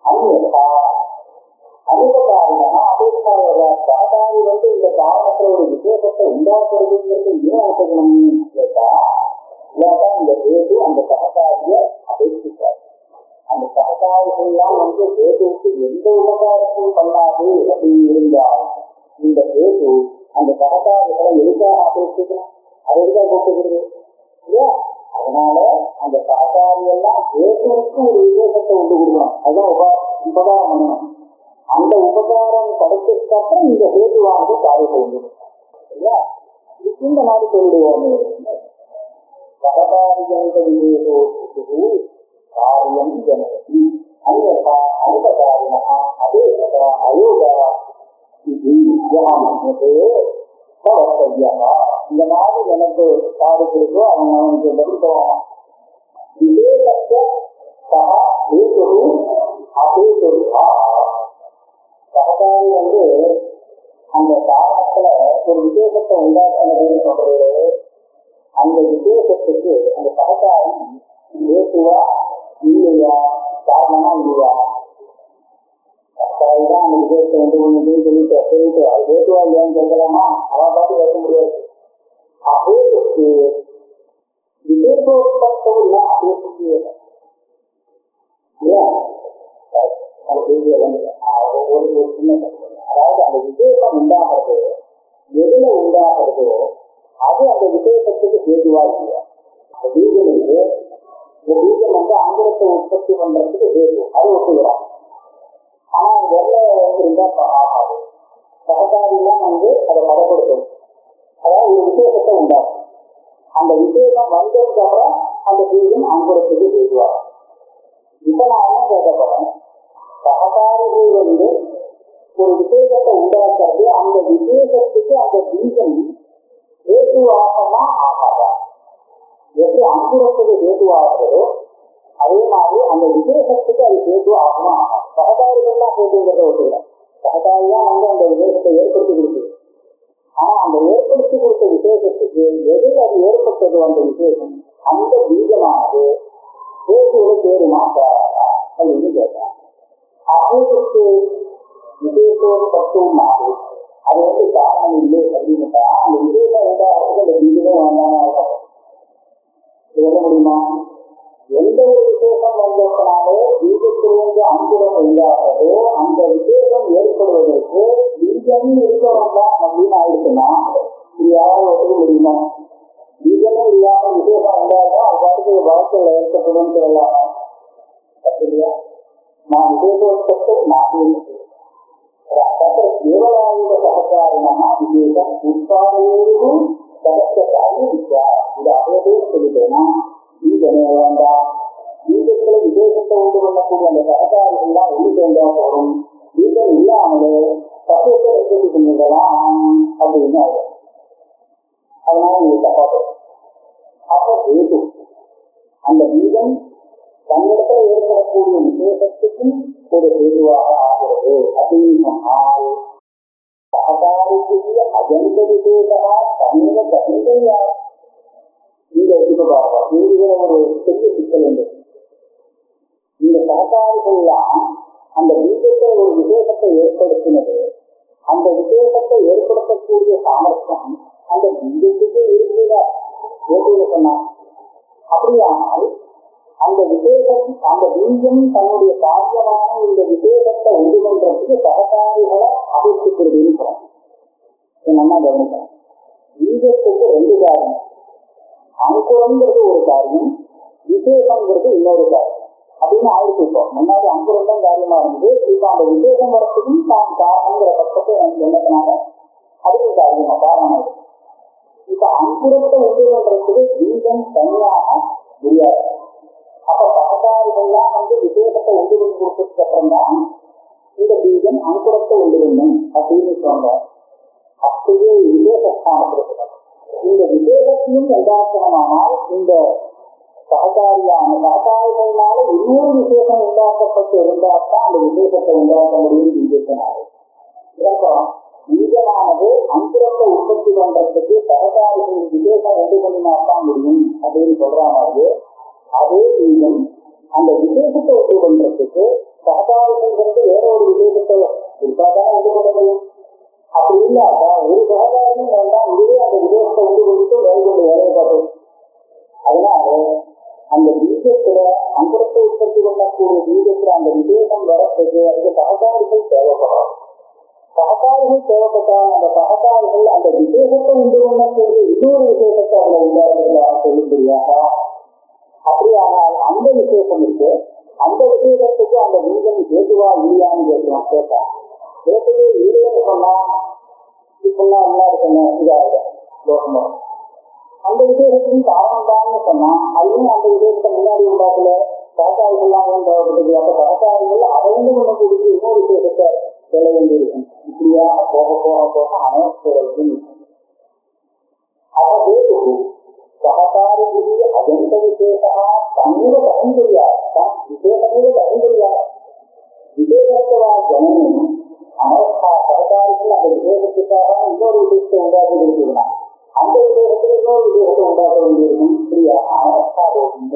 அந்நியதா அனுபகாரினா அபேட்சாக சககாரி இந்த காரணத்துல ஒரு விசேஷத்தை உண்டாக்குறதுங்கிறது ஏன் ஒத்துக்கணும் கேட்டா, இல்லாட்டா இந்த பேசு அந்த சககாரிய அபேட்சிக்காது. அந்த சககாரிகள்லாம் பேசுக்கு எந்த உபகாரத்தையும் பண்ணாது அப்படின்னு இருந்தால் இந்த பேசு அந்த சககாரிகளை எதுக்காக அபேட்சிக்கணும், அதை எதுக்காக கூப்பிடுகிறது இல்லையா? அதனால அந்த சககாரியெல்லாம் பேசுக்கு ஒரு விசேஷத்தை உண்டு கொடுக்கணும். அதுதான் உபகாரம் பண்ணணும். அந்த உபகாரம் கிடைச்சதுக்கு அப்புறம் இந்த பேசுவானது காரியத்தை உண்டு இல்லையா? இந்த மாதிரி சொல்லிடுவோம். சககாரியந்த விசேஷோக்கு காரியம் ஜனகி அந்நியதா அனுபகாரினா அபேட்சா அயோகா இது மன்யதே பவர்த்தவ்யா. இந்த மாதிரி எனக்கு காரியத்திற்கோ அவங்க அவனுக்கு பதில் போவான். விசேஷத்தை சகா ஏது அபேட்சா. சககாரி அந்த காரணத்துல ஒரு விசேஷத்தை உண்டாக்குனதுன்னு சொல்றது. அந்த விசேஷத்துக்கு அந்த சககாரி ஏசுவா இல்லையா, காரணமா இல்லையா? சககாரிதான் அந்த விசேஷத்தை சொல்லிட்டு அது ஏசுவா இல்லையான்னு கேட்கலாமா? அவன் பார்த்து கேட்க முடியாது. அபேசுக்கு விசேஷோற்பத்தம் இல்லை, அபேசுக்கு இல்லையா? ஒரு சின்ன அதாவது அந்த விசேஷம் உண்டாகிறது எதுல உண்டாகிறதோ அது அந்த விசேஷத்துக்கு ஹேதுவா இல்லையா? அந்த பீஜம் இருக்கு, இந்த பீஜம் அங்குரத்தை உற்பத்தி பண்றதுக்கு ஹேது, அது ஒத்துக்கிறாங்க. ஆனா அது வெள்ள இருந்தா ஆகாது. சககாரிலாம் அதை பதப்படுத்தும். அதாவது ஒரு விசேஷத்தை உண்டாகும். அந்த விசேஷம் வந்ததுக்கு அப்புறம் அந்த பீஜம் அங்குரத்துக்கு ஹேதுவாகும். இப்ப நான் என்ன கேட்க போறேன், சககாரிகள் ஒரு விசேஷத்தை உண்டாக்குறது அந்த விசேஷத்துக்கு அந்த பீஜம் ஹேதுவாகமா ஆகாதா? எப்படி அங்குரத்துக்கு ஹேதுவாகிறதோ அதே மாதிரி அந்த விசேஷத்துக்கு அது ஹேது ஆகுமா ஆகாது. சககாரிகள்லாம் ஹேதுங்கிறத ஒத்துக்கிறேன். சககாரிதான் அந்த விசேஷத்தை ஏற்படுத்தி கொடுக்குது. ஆனா அந்த ஏற்படுத்தி கொடுத்த விசேஷத்துக்கு எதில் அது ஏற்பட்டதோ அந்த விசேஷம் அந்த பீஜமானது ஹேதுவை சேருமா சேராதா அப்படின்னு கேட்கிறேன். அபேதுக்கு விசேஷோற்பத்தும் ஆகும். அது காரணம் இல்லை அப்படின்னுட்டா அந்த விசேஷம் உண்டாகிறதுக்கு அந்த பீஜமே வேண்டாம் சொல்ல முடியுமா? எந்த ஒரு விசேஷம் வந்ததுனாலே பீஜத்திலிருந்து அங்குரம் உண்டாகிறதோ அந்த விசேஷம் விசேஷம் ஏற்படுவதற்கு பீஜம் இருக்க வேண்டாம் அப்படின்னு ஆயிடுச்சுன்னா இது யாராவது ஒத்துக்க முடியுமா? பீஜமே இல்லாமல் விசேஷம் உண்டாயிருந்தா அது பாட்டுக்கு வாழ்க்கையில் ஏற்பட்டதுன்னு சொல்லலாம் இல்லையா? நான் விசேஷத்தை நான் கேவலாயுத சகச்சாரினா விசேஷம் உட்பாதையும் சகச்சாரி வித்யா இது அதே சொல்லிட்டேன்னா பீஜமே வேண்டாம். பீஜத்துல விசேஷத்தை உண்டு பண்ணக்கூடிய அந்த சகச்சாரிகள் தான் ஒன்று சேர்ந்தா போகும். பீஜம் இல்லாமலே சத்தியத்தை வச்சுக்கலாம் அப்படின்னு ஆகும். அதனால நீங்க தப்பாது. அப்ப ஏது அந்த பீஜம் தன்னிடத்துல ஏற்படக்கூடிய விசேஷத்துக்கும் ஒரு ஏதுவாக ஆகிறது அப்படின்னு சொன்னால் சகதாரிக்குரிய அஜந்த விசேஷா தமிழ கவிதையா இந்த எடுத்து பார்ப்போம். இதுகிற ஒரு பெரிய சிக்கல் என்று இந்த சகதாரிகள்லாம் அந்த பீஜத்தை ஒரு விசேஷத்தை ஏற்படுத்தினது. அந்த விசேஷத்தை ஏற்படுத்தக்கூடிய சாமர்த்தியம் அந்த பீஜத்துக்கு இருக்கிறதா ஏற்று சொன்னான். அப்படியானால் அந்த விசேஷம் அந்த பீஜம் தன்னுடைய காரியமான இந்த விசேஷத்தை உண்டு பண்றதுக்கு சககாரிகளை அபேட்சிக்கிறதுன்னு சொல்றோம். நல்லா கவனிக்கிறோம். பீஜத்துக்கு ரெண்டு காரியம். அங்குரங்கிறது ஒரு காரியம், விசேஷங்கிறது இன்னொரு காரியம் அப்படின்னு ஆயிடுச்சு. இப்போ முன்னாடி அங்குரம் தான் காரியமா இருந்தது. இப்ப அந்த விசேஷம் வரத்துக்கும் தான் காரணங்கிற பட்சத்தை என்னதுனால அதுக்கு காரியமா காரணம் ஆயிடுச்சு. இப்ப அங்குரத்தை உண்டு பண்றதுக்கு பீஜம் தனியாக முடியாது. அப்ப சககாரிகள்லாம் விசேஷத்தை உண்டு பண்ணி கொடுத்ததுக்கு அப்புறம் தான் இந்த பீஜம் அங்குரத்தை உண்டு பண்ணும் அப்படின்னு சொன்னார். அப்படியே விசேஷஸ்தானத்திற்கு இந்த விசேஷத்தையும் உண்டாக்கணுமானால் இந்த சககாரிகள்னால இன்னொரு விசேஷம் உண்டாக்கப்பட்டு இருந்தால்தான் அந்த விசேஷத்தை உண்டாக்க முடியும் பீஜத்தினாலே. இதற்கப்புறம் பீஜமானது அங்குரத்தை உற்பத்தி பண்றதுக்கு சககாரிகள் விசேஷம் உண்டு பண்ணினால்தான் முடியும் அப்படின்னு சொல்ற மாதிரி அதே பீஜம் அந்த விசேஷத்தை உண்டு பண்றதுக்கு சககாரிகள் வேற ஒரு விசேஷத்தை இருக்காதான் உண்டு பண்ண முடியும். அப்படி இல்லாட்டா ஒரு சககாரியும் வேண்டாம், இதுவே அந்த விசேஷத்தை உண்டு பண்ணிட்டு மேற்கொண்டு வேலையை பார்க்கும். அதனால அந்த பீஜத்துல அங்குரத்தை உற்பத்தி பண்ணக்கூடிய பீஜத்துல அந்த விசேஷம் வரத்துக்கு அதுக்கு சககாரிகள் தேவைப்படும். சககாரிகள் தேவைப்பட்டால் அந்த சககாரிகள் அந்த விசேஷத்தை உண்டு பண்ணக்கூடிய இன்னொரு விசேஷத்தை அதுல உண்டாக்குறதாக சொல்லும்படியாக. அப்படியானால் அந்த விசேஷம் இருக்கு. அந்த விசேஷத்துக்கு அந்த பீஜம் ஏதுவா இல்லையான்னு கேட்கலாம். கேட்டா ஏற்கனவே இல்லைன்னு சொன்னா இப்பெல்லா என்ன இருக்குன்னு இதாயிடும் தோஷம். அந்த விசேஷத்துக்கும் காரணம் தான்னு சொன்னா அதுவும் அந்த விசேஷத்தை முன்னாடி உண்டாக்கல சககாரிகள்லாம் தேவைப்பட்டது. அப்ப சககாரிகள் அடைந்து கொள்ளக்கூடிய இன்னொரு விசேஷத்தை சொல்ல வேண்டியிருக்கும். இப்படியாக போக போக போக அனைத்து அதே சககாரிகளுடைய அஜந்த விசேஷா தன்னில கவிந்துள்ளார். விசேஷமே கவிந்துள்ளார். விசேஷத்துவா ஜனமும் அனர்த்தா சககாரிகள் அந்த விசேஷத்துக்காக இன்னொரு விசேஷத்தை உண்டாக்கி இருக்கிறார். அந்த விசேஷத்தில் இன்னொரு விசேஷத்தை உண்டாக்க வேண்டியிருக்கும். இப்படியாக அனர்த்தா போகின்ற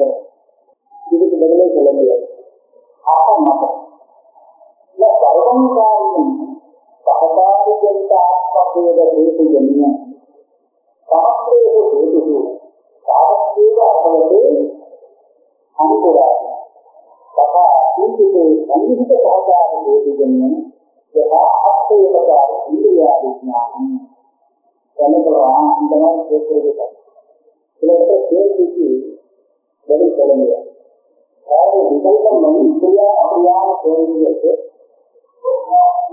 இதுக்கு பதிலே சொல்ல முடியாது. ஆக மாட்டோம் இல்ல சர்வம் காரியம் சககாரிஜனிதாத்மபேத ஹேது ஜன்யம் சமஸ்தேஷு ஹேது சாதத்தேவ அபவதே அனுகுராதி ததா கிஞ்சித் சங்கித சககார ஹேது ஜன்யம் யதா அஸ்தேவகார இந்திரியாதி ஞானம். என்ன சொல்றான்? இந்த மாதிரி கேட்கறது சில இடத்துல கேள்விக்கு பதில் சொல்ல முடியாது. அதாவது விகல்பம் பண்ணி இப்படியா அப்படியான கேள்விகளுக்கு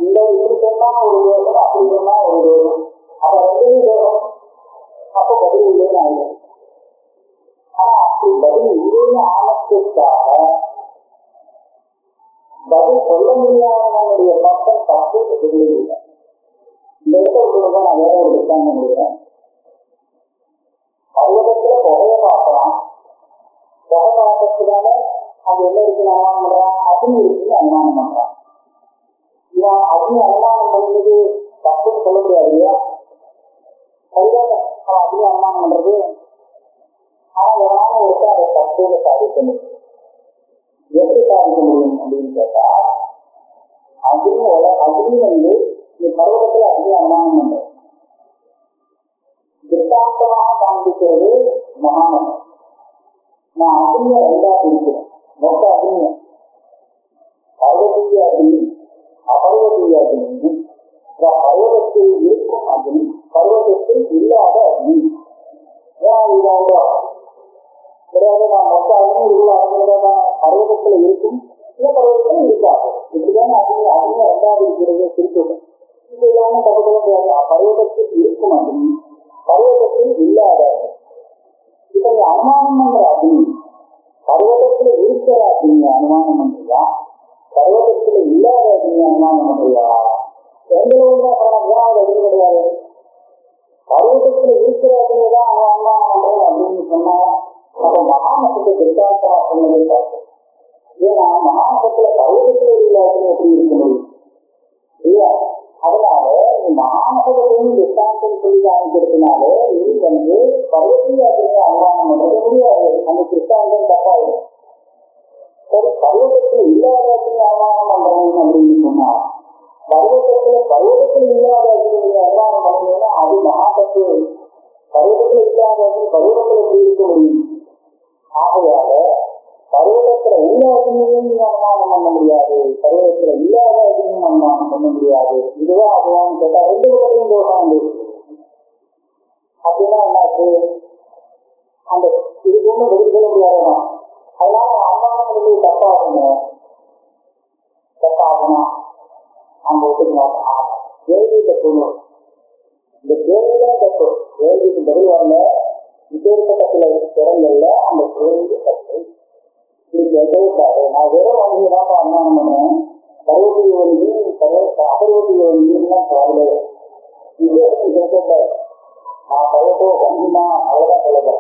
இந்த இப்படி சொன்னா ஒரு தோஷம், அப்படி சொன்னா ஒரு தோஷம். அப்ப ரெண்டு தோஷம். அப்ப பதில் இல்லைன்னு ஆயிடும். ஆனா அப்படி பதில் இல்லைன்னு ஆனதுக்காக பதில் சொல்ல முடியாதவனுடைய பக்கம் தப்பு இல்லை. இந்த இடத்துல நான் வேற ஒரு திட்டம் முடிகிறேன். பருவத்துல புகைய பார்க்கலாம். புகை பார்க்கறதுனால அது என்ன இருக்குன்னு அனுமானம் பண்றான், அக்னி இருக்குன்னு அனுமானம் பண்றான். இவன் அக்னி அனுமானம் பண்ணுறது தப்புன்னு சொல்ல முடியாது இல்லையா? சரிதான் அவன் அக்னி அனுமானம் பண்றது. ஆனா எவனாலும் இருக்கு அதை தப்புன்னு சாதிக்க முடியும். எப்படி சாதிக்க முடியும் அப்படின்னு கேட்டா அக்னி நீ பருவத்துல அக்னி அனுமானம் பண்ற திருஷ்டாந்தமாக காண்பிக்கிறது மகானம். நான் அக்னிய ரெண்டா இருக்கிறேன். மொத்த அக்னிய பர்வதீய அக்னி அபர்வதீய அக்னி, பர்வதத்தில் இருக்கும் அக்னி, பர்வதத்தில் இல்லாத அக்னி. ஏன் இதாக கிடையாது? நான் மொத்த அக்னி உள்ள அக்னிதான் பர்வதத்துல இருக்கும், சில பர்வதத்துல இருக்காது. இப்படிதானே அக்னி அக்னி ரெண்டாவது இருக்கிறது திருப்பி இது இல்லாம பர்வதத்துல பர்வதத்தில் இருக்கும் அக்னி, பர்வதத்தில் இல்லாத அக்னி. இப்ப நீ அனுமானம் பண்ற அக்னி பர்வதத்துல இருக்கிற அக்னியை அனுமானம் பண்றியா, பர்வதத்துல இல்லாத அக்னியை அனுமானம் பண்றியா? ரெண்டு மூணாவது அக்னி கிடையாது. பர்வதத்துல இருக்கிற அக்னியை தான் அனுமானம் பண்றேன் அப்படின்னு சொன்னா நம்ம மகாமசத்தை திருத்தார்த்தமா சொன்னதை பார்ப்போம். ஏன்னா மகாமசத்துல பர்வதத்துல உள்ள அக்னி எப்படி இருக்க முடியும் இல்லையா? அதனால நீ மகாமசத்தையும் திருத்தாந்தம் சொல்லி காமிக்கிறதுனால இது வந்து பர்வதீய அக்னியை அனுமானம் பண்றது முடியாது. அந்த திருத்தாந்தம் தப்பாயிடும். சரி, பர்வதத்துல இல்லாத அக்னியை அனுமானம் பண்றேன் அப்படின்னு சொன்னா பர்வதத்துல இல்லாத அக்னியை அனுமானம் பண்ணீங்கன்னா அது மகாசத்து. பர்வதத்துல இல்லாத அக்னி பர்வதத்துல எப்படி இருக்க முடியும்? ஆகையால பருவத்துல உள்ள அக்னியும் அனுமானம் பண்ண முடியாது, பருவத்துல இல்லாத அக்னியும் அனுமானம் பண்ண முடியாது. இதுதான் அதுவான்னு கேட்டா ரெண்டு பக்கத்தையும் தோஷம் வந்து அப்படின்னா என்னாச்சு? அந்த இதுக்கு ஒன்றும் பதில் சொல்ல முடியாதுதான். அதனால அனுமானம் பண்ணி தப்பாகணும் அவங்க ஒத்துக்கலாம். கேள்வி தப்புணும், இந்த கேள்விதான் தப்பு. கேள்விக்கு பதில் வரல, இப்பேற்பட்ட சில இடங்கள்ல அந்த கேள்வி தப்பு. இப்படி கேட்கக்கூடாது. நான் வெறும் வங்கிதான் அனுமானம் பண்ணேன், பருவத்திய வங்கி அபருவத்திய வங்கிதான் வரல. விசேஷம் கேட்கக்கூடாது. நான் பருவத்தோ வங்கினா அவ்வளவுதான் சொல்லல.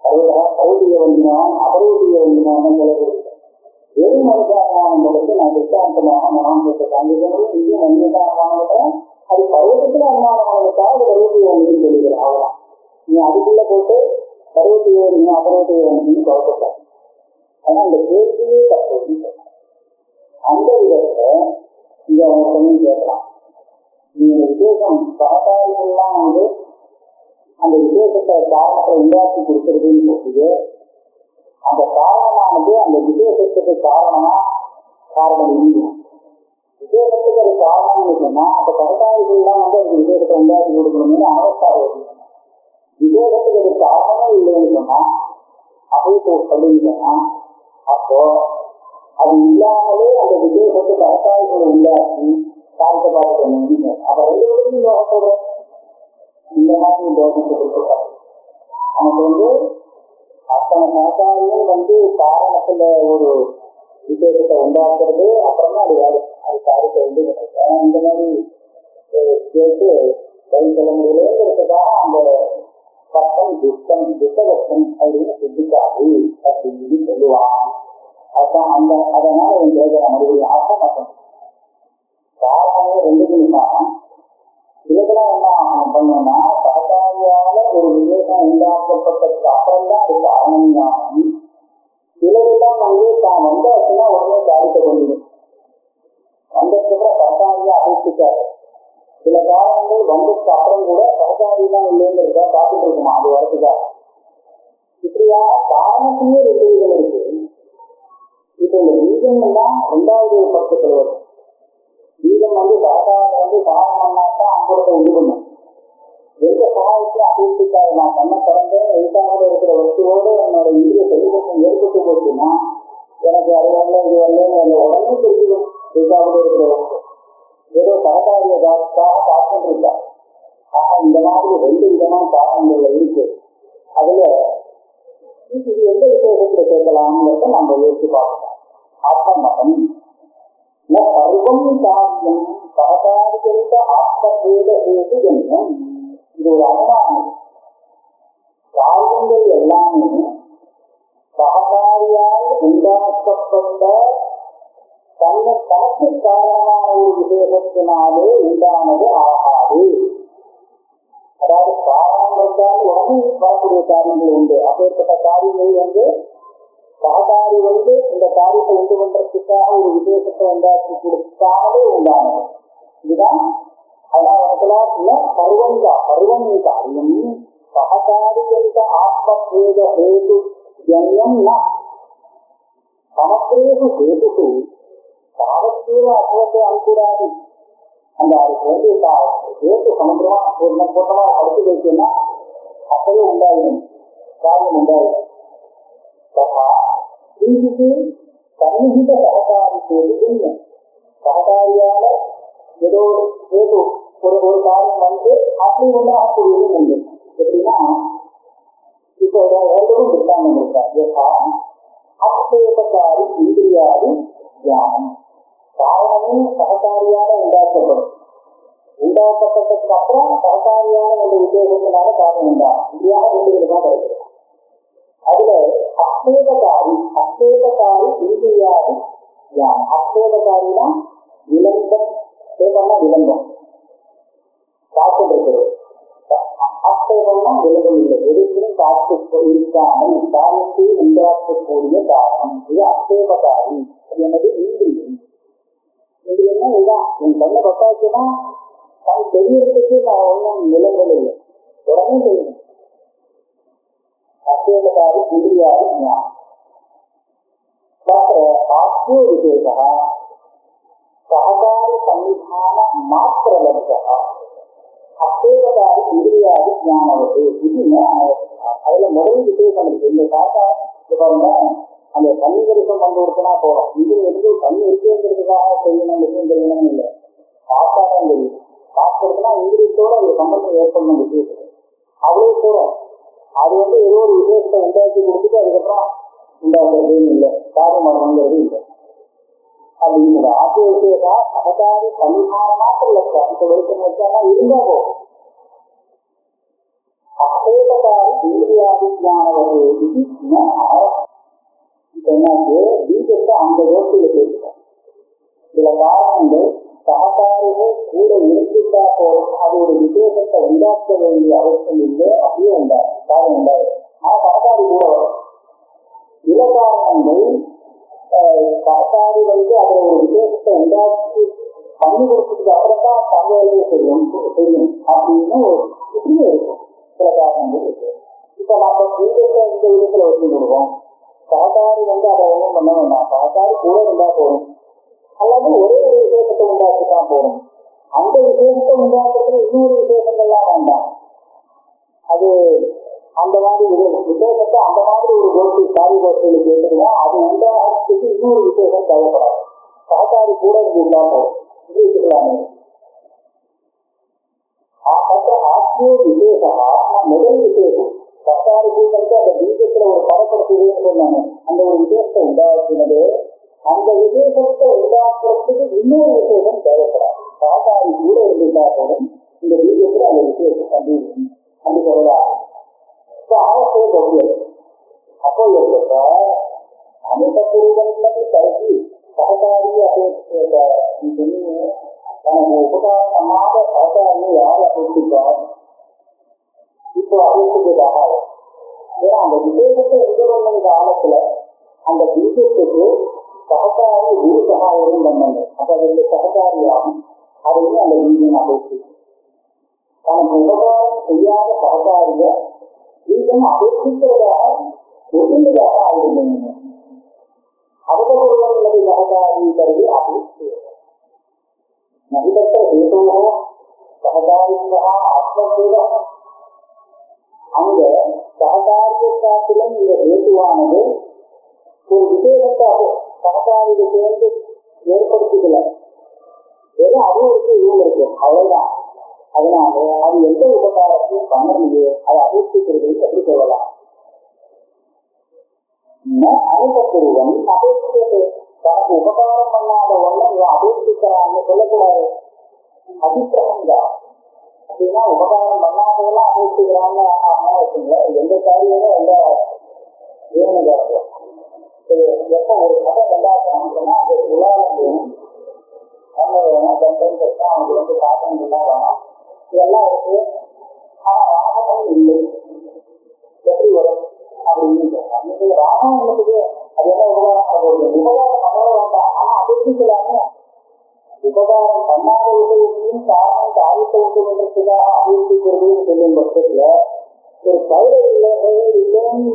பருவத்திய வங்கினான் அபருவத்திய வங்கினான்னு சொல்லக்கூடாது. வெறும் மனிதானுமானங்களுக்கு நான் திட்டாந்தமாக மகாமத்தை காண்பிக்கணும். இங்கேயும் வங்கிதான் அனுமானம், அது பருவத்துல அனுமானங்களுக்காக அது பருவத்திய வங்கின்னு சொல்லிக்கிறேன். அவ்வளவுதான். நீ அதுக்குள்ள போட்டு பருவத்திய வங்கி அபருவத்திய வங்கின்னு குழப்பட்டார். ஆனா அந்த கேள்வியே தப்பு. அந்த விதத்தை இங்க அவங்க கேட்கலாம். நீங்க விசேஷம் சககாரிகள்லாம் வந்து அந்த விசேஷத்தை காரணத்தை உண்டாக்கி கொடுக்கறதுன்னு சொல்லிட்டு அந்த காரணமானது அந்த விசேஷத்துக்கு காரணமா காரணம் இல்லை. விசேஷத்துக்கு அது காரணம்னு சொன்னா அந்த சககாரிகள்லாம் வந்து அந்த விசேஷத்தை உண்டாக்கி கொடுக்கணும்னு அவஸ்தாவை இருக்கணும். விசேஷத்துக்கு அது காரணமே இல்லைன்னு சொன்னா அப்படியே சொல்லிங்கன்னா அப்போ அது இல்லாமலே அந்த விசேஷத்தை சககாரிகளை உண்டாக்கி காலத்தை பார்க்க. அப்ப ரெண்டு பேரும் யோகத்தோட இந்த மாதிரி யோகத்தை கொடுத்துருக்காரு. நமக்கு வந்து அத்தனை சககாரியும் வந்து காரணத்துல ஒரு விசேஷத்தை உண்டாக்குறது, அப்புறமா அது வேலை அது காரியத்தை வந்து இந்த மாதிரி கேட்டு பதில் சொல்ல முடியலங்கிறதுக்காக அந்த பட்டம் துஷ்டம் துஷ்டபட்சம் அப்படின்னு சித்திக்காது அப்படின்னு சொல்லுவான். அதான் அந்த அதனால என் கேட்கிற மறுபடியும் ஆசை காரணமே ரெண்டுக்கும் காரணம். இதுக்கெல்லாம் என்ன பண்ணோம்னா சககாரியால ஒரு விசேஷம் உண்டாக்கப்பட்டதுக்கு அப்புறம் தான் அது காரணம் ஞானம். சிலதுதான் வந்து தான் வந்தாச்சுன்னா உடனே காரியத்தை கொண்டுடும். வந்ததுக்கப்புறம் சககாரியா அழைச்சிக்காரு. சில காரணங்கள் வந்ததுக்கு அப்புறம் கூட சககாரியெல்லாம் இல்லைங்கிறதா காத்துட்டு இருக்குமா அது வரதுக்காக. இப்படியா காரணத்துமே ரெண்டு விதம் இருக்கு. இப்ப இந்த பீஜம் எல்லாம் ரெண்டாவது பக்கத்துல வரும். பீஜம் வந்து சககாரம் வந்து காரணம்னாத்தான் அங்குறத உண்டு பண்ணும். எந்த சகாயத்துல அபிவிருத்திக்காரு நான் கண்ணை திறந்தேன் எதிர்கால இருக்கிற வஸ்துவோடு என்னோட இந்திய செல்வம் ஏற்பட்டு போச்சுன்னா எனக்கு அது வரல இது வரலன்னு உடனே தெரிஞ்சுக்கும். எதிர்கால இருக்கிற வஸ்து ஏதோ சககாரியக்காக காத்துட்டு இருக்கா. ஆக இந்த மாதிரி ரெண்டு விதமான காரணங்கள் இருக்கு. அதுல இது எந்த விசேஷத்துல கேட்கலாம்ங்கிறத நம்ம யோசிச்சு பார்க்கலாம். ஆத்மமதம் சர்வம் காரியம் சககாரிகளுக்கு ஆத்மபேத ஹேது ஜன்யம். இது ஒரு அனுமானம். காரியங்கள் எல்லாமே சககாரியால் உண்டாக்கப்பட்ட தனக்கு காரணமான ஒரு விசேஷத்தினாலே உண்டானது ஆகாது. அதாவது காரணம் வந்தால் உடனே வரக்கூடிய காரியங்கள் உண்டு. அப்பேற்பட்ட காரியங்கள் வந்து சககாரி வந்து இந்த காரியத்தை உண்டு பண்றதுக்காக ஒரு விசேஷத்தை உண்டாக்கி கொடுக்காமலே உண்டானது. இதுதான் அதனால பருவங்க பருவம் காரியம் சககாரிகளுக்கு ஆத்மபேத ஹேது ஜன்யம் ந சமக்ரேஷு ஹேதுஷு சாதத்தையும் அசுவத்தை அனுக்கூடாது. அந்த அதுக்கு சேர்த்து சமுத்திரமா ஒரு கூட்டமா படுத்து வைக்கணும்னா அப்பவே உண்டாயிடும், காரியம் உண்டாயிடும். கிஞ்சித்து சன்னிகித சககாரி செய்து சககாரியால ஏதோ ஏதோ ஒரு காரியம் வந்து அப்படி உண்டாகக்கூடியது உண்டு. எப்படின்னா இப்போ ஒருவரும் விட்டாங்க இருக்கா அசேபகாரி இந்திரியாதி தியானம். காரணமே சககாரியால உண்டாக்கப்படும். உண்டாக்கப்பட்டதுக்கு அப்புறம் சககாரியான என்ற விசேஷத்தினால காரணம் உண்டாகும். இப்படியாக ரெண்டு விதமா கிடைக்கிறது. அதுல அசேபகாரி இந்திரியாதி தியானம். அசேபகாரினா விளம்பம், சேவம்னா விளம்பம், காத்து இருக்கிறது. அசேவம்னா விளம்பம் இல்லை, எதுக்கும் காத்து இருக்காமல் காரியத்தை உண்டாக்கக்கூடிய காரணம். இது அசேபகாரி என்பது இந்திரியம். இந்திரியம்னா இதுதான். என் கண்ணை பத்தாச்சுன்னா தான் தெரியறதுக்கு நான் ஒன்றும் விளம்பரம் இல்லை, உடனே தெரியணும். அசேபகாரி இந்திரியாதி ஞானம். ஆத்ம விசேஷ சககாரி சன்னிதான மாத்திர லட்சா அசேவகாரி இந்திரியாதி ஞானவது. இது அதுல முதல் விசேஷம் இருக்கு. இந்த காட்டா பாருங்க, அந்த சன்னிகரிசம் கொண்டு கொடுத்தனா போறோம். இது வந்து கண் இருக்குங்கிறதுக்காக செய்யணும், விஷயம் தெரியணும்னு இல்லை, காட்டாதான் தெரியும். காசு கொடுத்தனா இந்திரியத்தோட ஒரு சம்பந்தம் ஏற்படணும் விசேஷம். அவ்வளோ போறோம். அது வந்து ஏதோ ஒரு விசேஷத்தை உண்டாக்கி கொடுத்துட்டு அதுக்கப்புறம் உண்டாக்குறதுன்னு இல்லை, காரியம் வரணுங்கிறது இல்லை. அப்படிங்கிற ஆசிய விசேஷா சககாரி சன்னிதானமாக லட்சா. இப்ப வெளிச்சம் வச்சானா இருந்தா போகும். அசேபகாரி இந்திரியாதி ஞானவது இது என்னாச்சு பீஜத்தை அந்த யோசியில பேசுறோம். சில காரணங்கள் சககாரிகள் கூட இருந்துட்டா போதும், அது ஒரு விசேஷத்தை உண்டாக்க வேண்டிய அவசியம் இல்லை, அப்படியே உண்டாகும், காரணம் உண்டாகும். ஆனா சககாரி கூட வரும். சில காரணங்கள் சககாரி வந்து அதை ஒரு விசேஷத்தை உண்டாக்கி பண்ணி கொடுத்ததுக்கு அப்புறம் தான் தகவலையே தெரியும் அப்படின்னு இப்படியே இருக்கும். சில காரணங்கள் இருக்கு. இப்ப நம்ம பீஜத்தை இந்த விதத்துல வச்சு கொடுவோம். சககாரி வந்து அதை ஒன்றும் பண்ண வேண்டாம், சககாரி கூட இருந்தா போதும், அல்லது ஒரே ஒரு விசேஷத்தை உண்டாக்கிதான் போதும். அந்த விசேஷத்தை உண்டாக்குறது இன்னொரு விசேஷங்கள்லாம் வேண்டாம். அது அந்த மாதிரி விசேஷத்தை அந்த மாதிரி ஒரு கோஷ்டி காரிய கோஷ்டியில் கேட்டுருந்தா அது உண்டாகிறதுக்கு இன்னொரு விசேஷம் தேவைப்படாது. சககாரி கூட இருந்தா போதும், இது வச்சுக்கலாமே. ஆத்ம விசேஷா முதல் விசேஷம் சககாரி பூஜைக்கு அந்த பீஜத்துல ஒரு படப்படுத்துவதுன்னு சொன்னாங்க. அந்த ஒரு விசேஷத்தை உண்டாக்கினது, அந்த விசேஷத்தை உண்டாக்குறதுக்கு இன்னொரு விசேஷம் தேவைப்படாது. சககாரி கூட இருந்துட்டா போதும், இந்த பீஜத்துல அந்த விசேஷம் அப்படி சொல்லலாம். ஆவசிய கொள்கைகள் அப்போ எப்ப அமிர்தபூர்வத்தை கருதி சககாரி அப்படின்னு நமக்கு உபகாரமாக சககாரியை யார் அபேட்சிப்பார்? இப்போ அபேட்சிக்கிறதாக. ஏன்னா அந்த விசேஷத்தை எது பண்ண காலத்துல அந்த பீஜத்துக்கு சககாரி குரு சகாயம் பண்ணாங்க. அப்ப அது சககாரியாகும். அதையும் அந்த பீஜம் அபேட்சிக்கும். தனக்கு உபகாரம் செய்யாத சககாரிய பீஜம் அபேட்சிக்கிறதாக ஒதுங்கதாக ஆகிடுங்க. அவதொருவர்களது சககாரி கருதி அபேட்சி நதிபத்த ஹேதோ சககாரியா ஆத்மபூத. அங்க சககாரிய காட்டிலும் இந்த ஹேதுவானது ஒரு விசேஷத்தை சககாரியை சேர்ந்து ஏற்படுத்திக்கல, ஏதோ அதுவும் இருக்கு இதுவும் இருக்கு, அவ்வளவுதான். அதனால அது எந்த உபகாரத்தையும் பண்ணலையே, அதை அபேட்சிக்கிறது எப்படி சொல்லலாம்? அனுபவம் அபேட்சிக்கிறது. தனக்கு உபகாரம் பண்ணாத ஒண்ணு இவன் அபேட்சிக்கிறான்னு சொல்லக்கூடாது. அபிப்பிராயம் தான். அப்படின்னா உபகாரம் பண்ணாததெல்லாம் அபேட்சிக்கிறான்னு வச்சுங்க. எந்த காரியமும் எந்த வேணுங்கிறது எப்ப ஒரு கதை ரெண்டாயிரம் சொன்னா அது உலகம் வேணும், நம்ம வேணும், தந்தம் கஷ்டம், அவனுக்கு வந்து காரணம் எல்லாம் வேணும், இதெல்லாம் இருக்கு. ஆனா ராமம் இல்லை, எப்படி வரும் அப்படின்னு சொல்றாங்க. நீங்க ராமம் இருக்குது, அது என்ன உபகாரம் பண்ண உபகாரம் பண்ண வேண்டாம், ஆனா அபேட்சிக்கலாமே. உபகாரம் பண்ணாத விஷயத்தையும் காரணம் காரியத்தை உண்டுங்கிறதுக்காக அபேட்சிக்கிறதுன்னு சொல்லும் பட்சத்துல ஒரு கையில இல்லைன்னு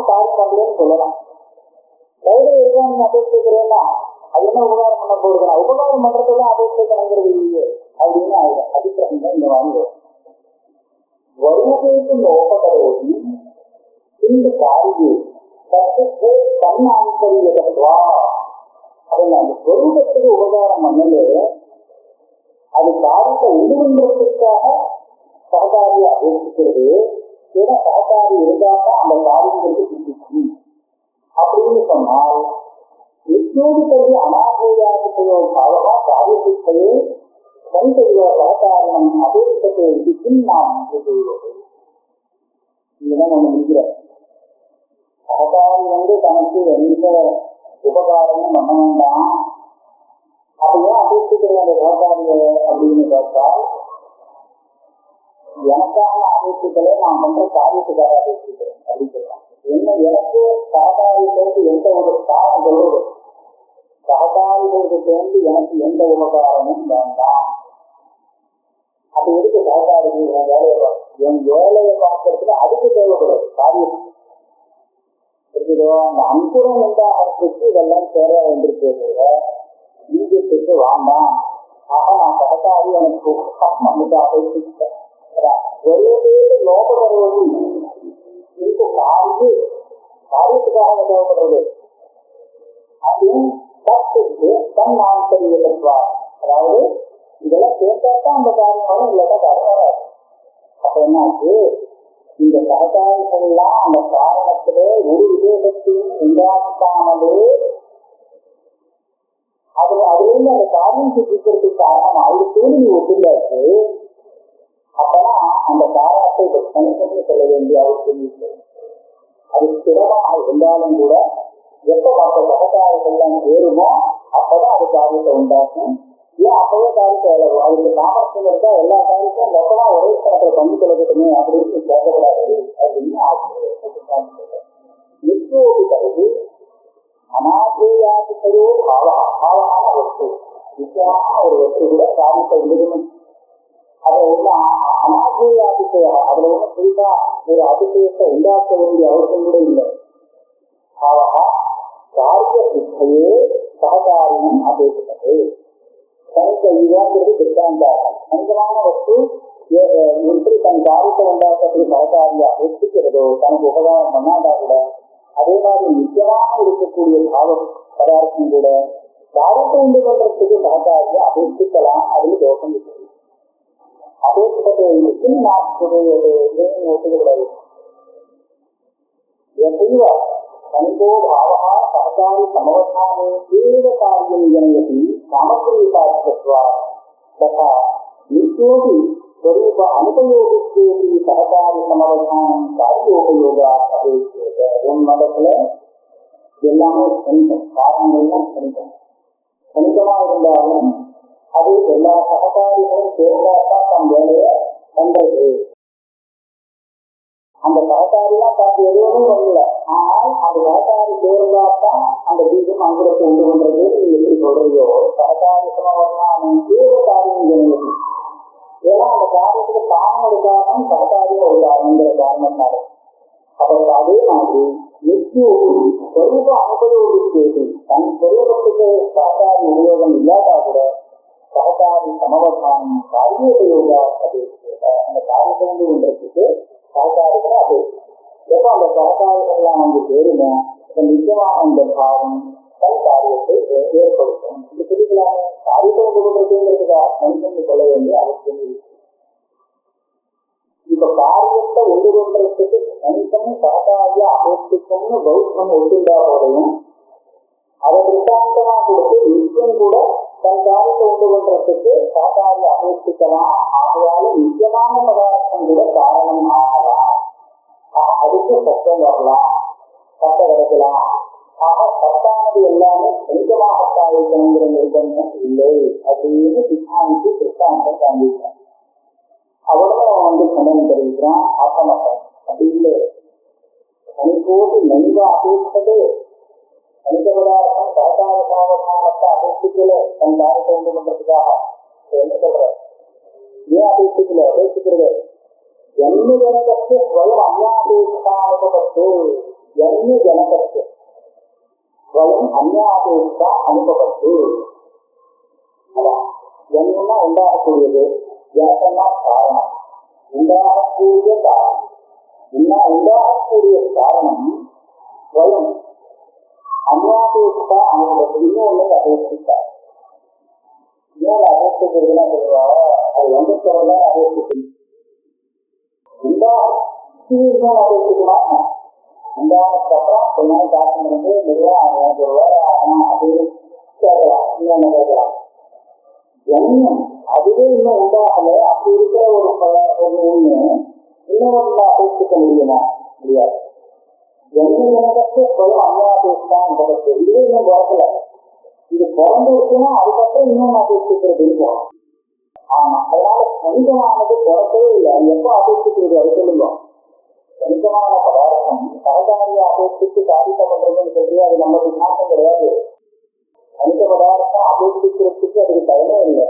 காரியம் பண்ணலன்னு சொல்லலாம். கையில இருக்கான்னு அபேட்சிக்கிறேன்னா அது என்ன உபகாரம் பண்ண போகிறா, உபகாரம் பண்றதுதான் அபேட்சிக்கணுங்கிறது இல்லையே அப்படின்னு அபிப்பிராயம் தான் இந்த வாங்க வருவதற்கு நோக்கப்படுவது இந்த காரியம் சத்துக்கு தன் ஆச்சரியவா அப்படின்னா அந்த சொரூபத்துக்கு உபகாரம் பண்ணல அது காரியத்தை உண்டுபண்றதுக்காக சககாரியை அபேட்சிக்கிறது. ஏன்னா சககாரி இருந்தால்தான் அந்த காரியங்களுக்கு சித்திக்கும் அப்படின்னு சொன்னால் நிச்சயோடு கல்வி அனாதையாகிட்டோ பாவமா காரியத்தையே கண் செய்வ சககாரியம் அபேட்சத்தை விதிக்கும் நாம் செய்வது. இதுதான் நம்ம முடிக்கிறோம். சககாரி தனக்கு எந்த உபகாரமும் பண்ண வேண்டாம். அப்படியே அபேட்சிக்கிற அந்த சககாரிய அப்படின்னு பார்த்தால் எனக்காக அபேட்சிக்கல, நான் பண்ற காரியத்துக்காக அபேட்சிக்கிறேன் அப்படின்னு சொல்றாங்க. என்ன எனக்கு சககாரிகளுக்கு எந்த ஒரு காரணம் சொல்றது, சககாரிகளுக்கு சேர்ந்து எனக்கு எந்த உபகாரமும் வேண்டாம். அது எதுக்கு சககாரிகள் என் வேலையை பார்க்க, என் வேலையை பார்க்கறதுக்கு அதுக்கு தேவைப்படுறது காரியம் இருக்குதோ அந்த அங்குரம் உண்டாகிறதுக்கு இதெல்லாம் தேவை வந்திருக்கே தவிர பீஜத்துக்கு வேண்டாம். ஆக நான் சககாரி எனக்கு வந்துட்டு அபேட்சிக்கிறேன். லோக வருவது இதுக்கு காரியத்துக்காக தேவைப்படுறது அப்படின்னு தன் ஆச்சரியப்படுவார். அதாவது இதெல்லாம் கேட்டாதான் அந்த காரியம் வரும், இல்லாட்டா காரியம் வராது. அப்ப என்னாச்சு, இந்த சககாரிகள்லாம் அந்த காரணத்திலே ஒரு விதத்தையும் உண்டாக்காமலே அதுலேருந்து அந்த காரியம் சித்திக்கிறதுக்கு காரணம் ஆயிரத்தோடு நீ ஒத்துள்ளாச்சு. அப்பனா அந்த காரணத்தை தனித்தனி சொல்ல வேண்டிய அவசியம் இல்லை. அது ஸ்திரமாக இருந்தாலும் கூட எப்ப மற்ற சககாரிகள்லாம் ஏறுமோ அப்பதான் அது காரியத்தை உண்டாக்கும். ஏன் அப்பவே காரியத்தை வளரும், அதுக்கு சாமர்த்தியம் இருந்தா எல்லா காரியத்தையும் மொத்தமா ஒரே ஸ்தலத்துல பங்கு கொள்ளக்கட்டுமே அப்படின்னு கேட்கக்கூடாது அப்படின்னு ஆசிரியர் நிச்சயோடு கருது அனாதையாதிக்கையோ பாவமான வஸ்து, நிச்சயமான ஒரு வஸ்து கூட காரியத்தை உண்டுகணும். அதுல உள்ள அனாதையாதிக்கையா அதுல ஒண்ணு புரிதா ஒரு அதிசயத்தை உண்டாக்க வேண்டிய அவசியம் கூட இல்லை. ஆவா காரிய சித்தையே சககாரியம் அபேட்சது. தனக்கு இதுவாங்கிறது திருஷ்டாந்தாரம். கணிதமான வஸ்து எப்படி தன் காரியத்தை உண்டாக்கக்கூடிய சககாரியா வெற்றிக்கிறதோ தனக்கு உபகாரம் பண்ணாதா கூட அதே மாதிரி நிச்சயமாக இருக்கக்கூடிய பாவ பதார்த்தம் கூட காரியத்தை உண்டு பண்றதுக்கு சககாரியா அபேட்சிக்கலாம். அதுல தோஷம் இருக்குது. அபேட்சத்தை ஒத்துக்கூடாது. தனிதோ பாவா சககாரி சமவசானே ஏவ காரியம் ஜனயதி சாமக்கிரியாத்வா ததா நித்யோபி ஸ்வரூப அனுபயோகத்தேபி சககாரி சமவசானம் காரியோபயோகா அபேட்சேத. என் மதத்துல எல்லாமே கணிதம், காரணங்கள்லாம் கணிதம். கணிதமா இருந்தாலும் அது எல்லா சககாரிகளும் சேர்ந்தாத்தான் தன் வேலையை பண்றது. அந்த சககாரிலாம் தனக்கு எதுவும் பண்ணல, ஆனால் அந்த சககாரி சேர்ந்தாத்தான் அந்த பீஜம் அங்குரத்தை உண்டு பண்றது. நீ எப்படி சொல்றீங்களோ சககாரி சமவர்ணான ஏவ காரியம் ஜனயதி. ஏன்னா அந்த காரியத்துக்கு தானும் ஒரு காரணம் சககாரியும் ஒரு காரணங்கிற காரணத்தால. அப்ப அதே மாதிரி நிச்சயம் ஸ்வரூப அனுபயோகித்தேதி தன் ஸ்வரூபத்துக்கு சககாரி உபயோகம் இல்லாட்டா கூட சககாரி சமவர்ணானம் காரியோபயோகா அபேட்சேத. அந்த காரியத்தை ஒன்றதுக்கு சககாரிகளை அபேட்சை. எப்ப அந்த சககாரிகள்லாம் சேருமோ நிச்சயமாக அந்த பாவம் தன் காரியத்தை ஏற்படுத்தும். இது புரிக்கலாமே. காரியத்தை உண்டுபடுறதுங்கிறதுக்காக மனுஷன் சொல்ல வேண்டிய அவசியம் இருக்கு. இப்ப காரியத்தை உண்டு பண்றதுக்கு மனுஷன் சககாரியா அபேட்சிக்கும்னு பௌத்தம் ஒத்துண்டா போதையும் அதை திருஷ்டாந்தமா கொடுத்து நிச்சயம் கூட தன் காரியத்தை உண்டு பண்றதுக்கு சககாரியை அபேட்சிக்கலாம். ஆகையால நிச்சயமான பதார்த்தம் கூட காரணம் ஆகலாம். அதுக்கு சத்தம் வரலாம், சத்த கிடைக்கலாம். ஆக சத்தானது எல்லாமே கணிதமாக சாதிக்கணுங்கிற நிர்பந்தம் இல்லை அப்படின்னு சித்தாந்தி திருஷ்டாந்தம் காண்பிக்கிறான். அவரும் கண்டனம் தெரிவிக்கிறான். ஆசமட்டம் அப்படி இல்லை. தனிப்போது நெய்வ அபேட்சது கணித பதார்த்தம் சககார சமவசானத்தை அபேட்சிக்கல தன் காரியத்தை உண்டு பண்றதுக்காக. என்ன சொல்ற, ஏன் அபேட்சிக்கல? அபேட்சிக்கிறது என்ன ஜனகத்து ஸ்வயம் அந்நாபேட்சானுபவத்து என்ன ஜனகத்து ஸ்வயம் அந்யாபேட்சா அனுபவத்து. அதான் என்னன்னா உண்டாகக்கூடியது, எனக்கென்னா காரணம், உண்டாகக்கூடிய காரணம், இன்னும் உண்டாகக்கூடிய காரணம் ஸ்வயம் அந்யாபேட்சா அனுபவத்து. இன்னொன்னு அபேட்சித்தார். இன்னொரு அபேட்சிக்கிறதுனா சொல்லுவாங்க, அது வந்து சொல்ல அபேட்சிக்கணும். இன்னும் அபேட்சிக்குமா, உண்டானதுக்கப்புறம் கொஞ்ச நாள் காசு இருந்து மெதுவாக ஒரு வேலை ஆகணும் அப்படின்னு கேட்கலாம். இன்னொன்னு கேட்கலாம். எண்ணம் அதுவே இன்னும் உண்டாகல, அப்படி இருக்கிற ஒரு ஒண்ணு இன்னொன்று அபேட்சிக்க முடியுமா? முடியாது. எண்ணம் எனக்கு கொஞ்சம் அந்யாபேட்சான் பதத்து. இதுவே இன்னும் பிறக்கல. இது பிறந்துச்சுன்னா அதுக்கப்புறம் இன்னும் அபேட்சிக்கிறது இருக்கும். ஆமா, அதனால கணிதமானது பிறக்கவே இல்லை. அது எப்போ அபேட்சிக்கிறது அது சொல்லுங்க. கணிதமான பதார்த்தம் சககாரியை அபேட்சித்து சாதிக்க பண்றதுன்னு சொல்லி அது நம்ம விசாரம் கிடையாது. கணித பதார்த்தம் அபேட்சிக்கிறதுக்கு அதுக்கு பயனே இல்லை.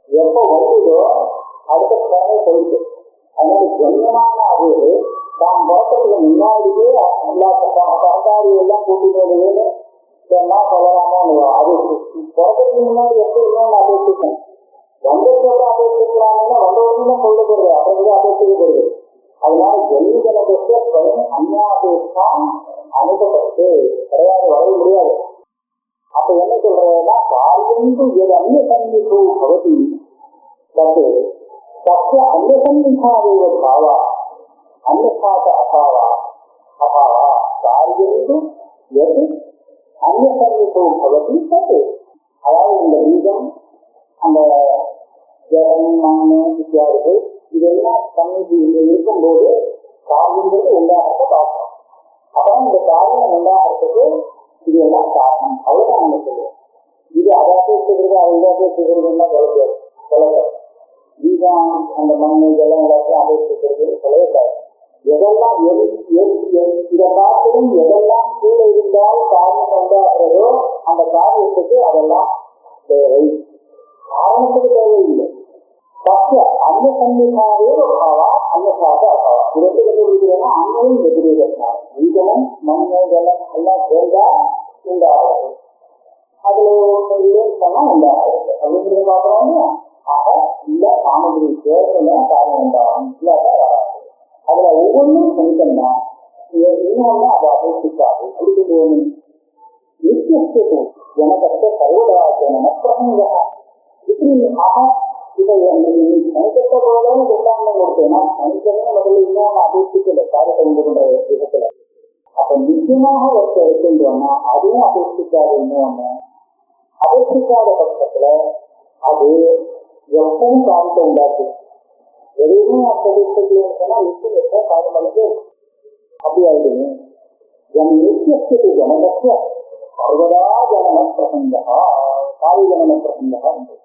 எப்போ வருதோ அடுத்த கடமை போயிடுது. அதனால ஜென்யமான அது தான் பிறக்கிறதுக்கு முன்னாடியே எல்லா சககாரி எல்லாம் கூட்டிட்டு வருதுன்னு சொன்னா சொல்லலாமோ. அது பிறக்கிறதுக்கு முன்னாடி எப்படி இன்னொன்று அபேட்சிக்கும். வந்ததுக்கு அபேட்சிக்கலாம்னா வந்தவர்கள் தான் கொண்டு போடுறது, அப்புறம் அபேட்சிக்கப்படுது. அதனால ஜென்மஜனத்துக்கு ஸ்வயம் அந்யாபேட்சான் அனுபவத்து கிடையாது, வர முடியாது. அப்ப என்ன சொல்றதுன்னா, காரியந்து எது அந்நிய சந்திப்பு பகுதி சத்திய அந்நிய சந்திப்பாக பாவா அந்நியாச அபாவா அபாவா காரியந்து எது அந்நிய சந்திப்பு பகுதி சத்து. அதாவது இந்த பீஜம், அந்த ஜலம், மண்ணு இத்தியாதிகள் இதெல்லாம் சந்நிதி இருக்கும்போது காரியங்கிறது உண்டாகிறத பார்க்கணும். அப்புறம் இந்த காரியம் உண்டாகிறதுக்கு இது எல்லாம் காரணம். அவ்வளவுதான் நம்ம சொல்லுவோம். இது அதை பேசுகிறது அதை இதை பேசுகிறதுன்னா சொல்லக்கூடாது. பீஜம், அந்த மண்ணு ஜலம் எல்லாத்தையும் அதை பேசுகிறதுன்னு சொல்லக்கூடாது. எதெல்லாம் இதை பார்த்தும் எதெல்லாம் கீழே இருந்தால் காரியம் உண்டாகிறதோ அந்த காரியத்துக்கு அதெல்லாம் தேவை, காரணத்துக்கு தேவையில்லை. சத்திய அந்நிய சந்திப்பாவே பாவா அந்நியாச அபாவா. இது எப்படி கண்டுபிடிக்கிறேன்னா அன்னையும் எதிர்த்தார். பீஜமும் மண்ணு ஜலம் எல்லாம் சேர்ந்தா உண்டாகிறது, அதுல சொன்னா உண்டாகிறது அப்படிங்கிறத பார்க்கறாங்க. ஆக இல்ல சாமகிரி சேர்த்துனா காரணம் உண்டாகும், இல்லாத வராது. அதுல ஒவ்வொன்றும் சொல்லிட்டோம்னா இன்னொன்னு அதை அபேட்சிக்காது. அப்படி நித்தியத்துவம் எனக்கு சர்வதா ஜனன பிரசங்கா. இப்படி ஆக இதை கணிக்கத்தை போலன்னு உதாரணம் கொடுத்தேன்னா கணிக்கவே முதல்ல இன்னொன்று அபேட்சிக்கல காரியத்தை உண்டு பண்ற விதத்துல. அப்ப நிச்சயமாக வச்சு எடுத்துட்டோம்னா அதுவும் அபேட்சிக்காது. இன்னொன்னு அபேட்சிக்காத பட்சத்துல அது எப்பவும் காரியத்தை உண்டாச்சு. எதுவுமே அபேட்சிக்கலன்னா நிச்சயம் எப்போ காரியம் பண்ணது அப்படி ஆயிடுங்க. என் நித்தியத்துக்கு ஜனகத்தை சர்வதா ஜனன பிரசங்கா காரிய ஜனன பிரசங்கா உண்டு.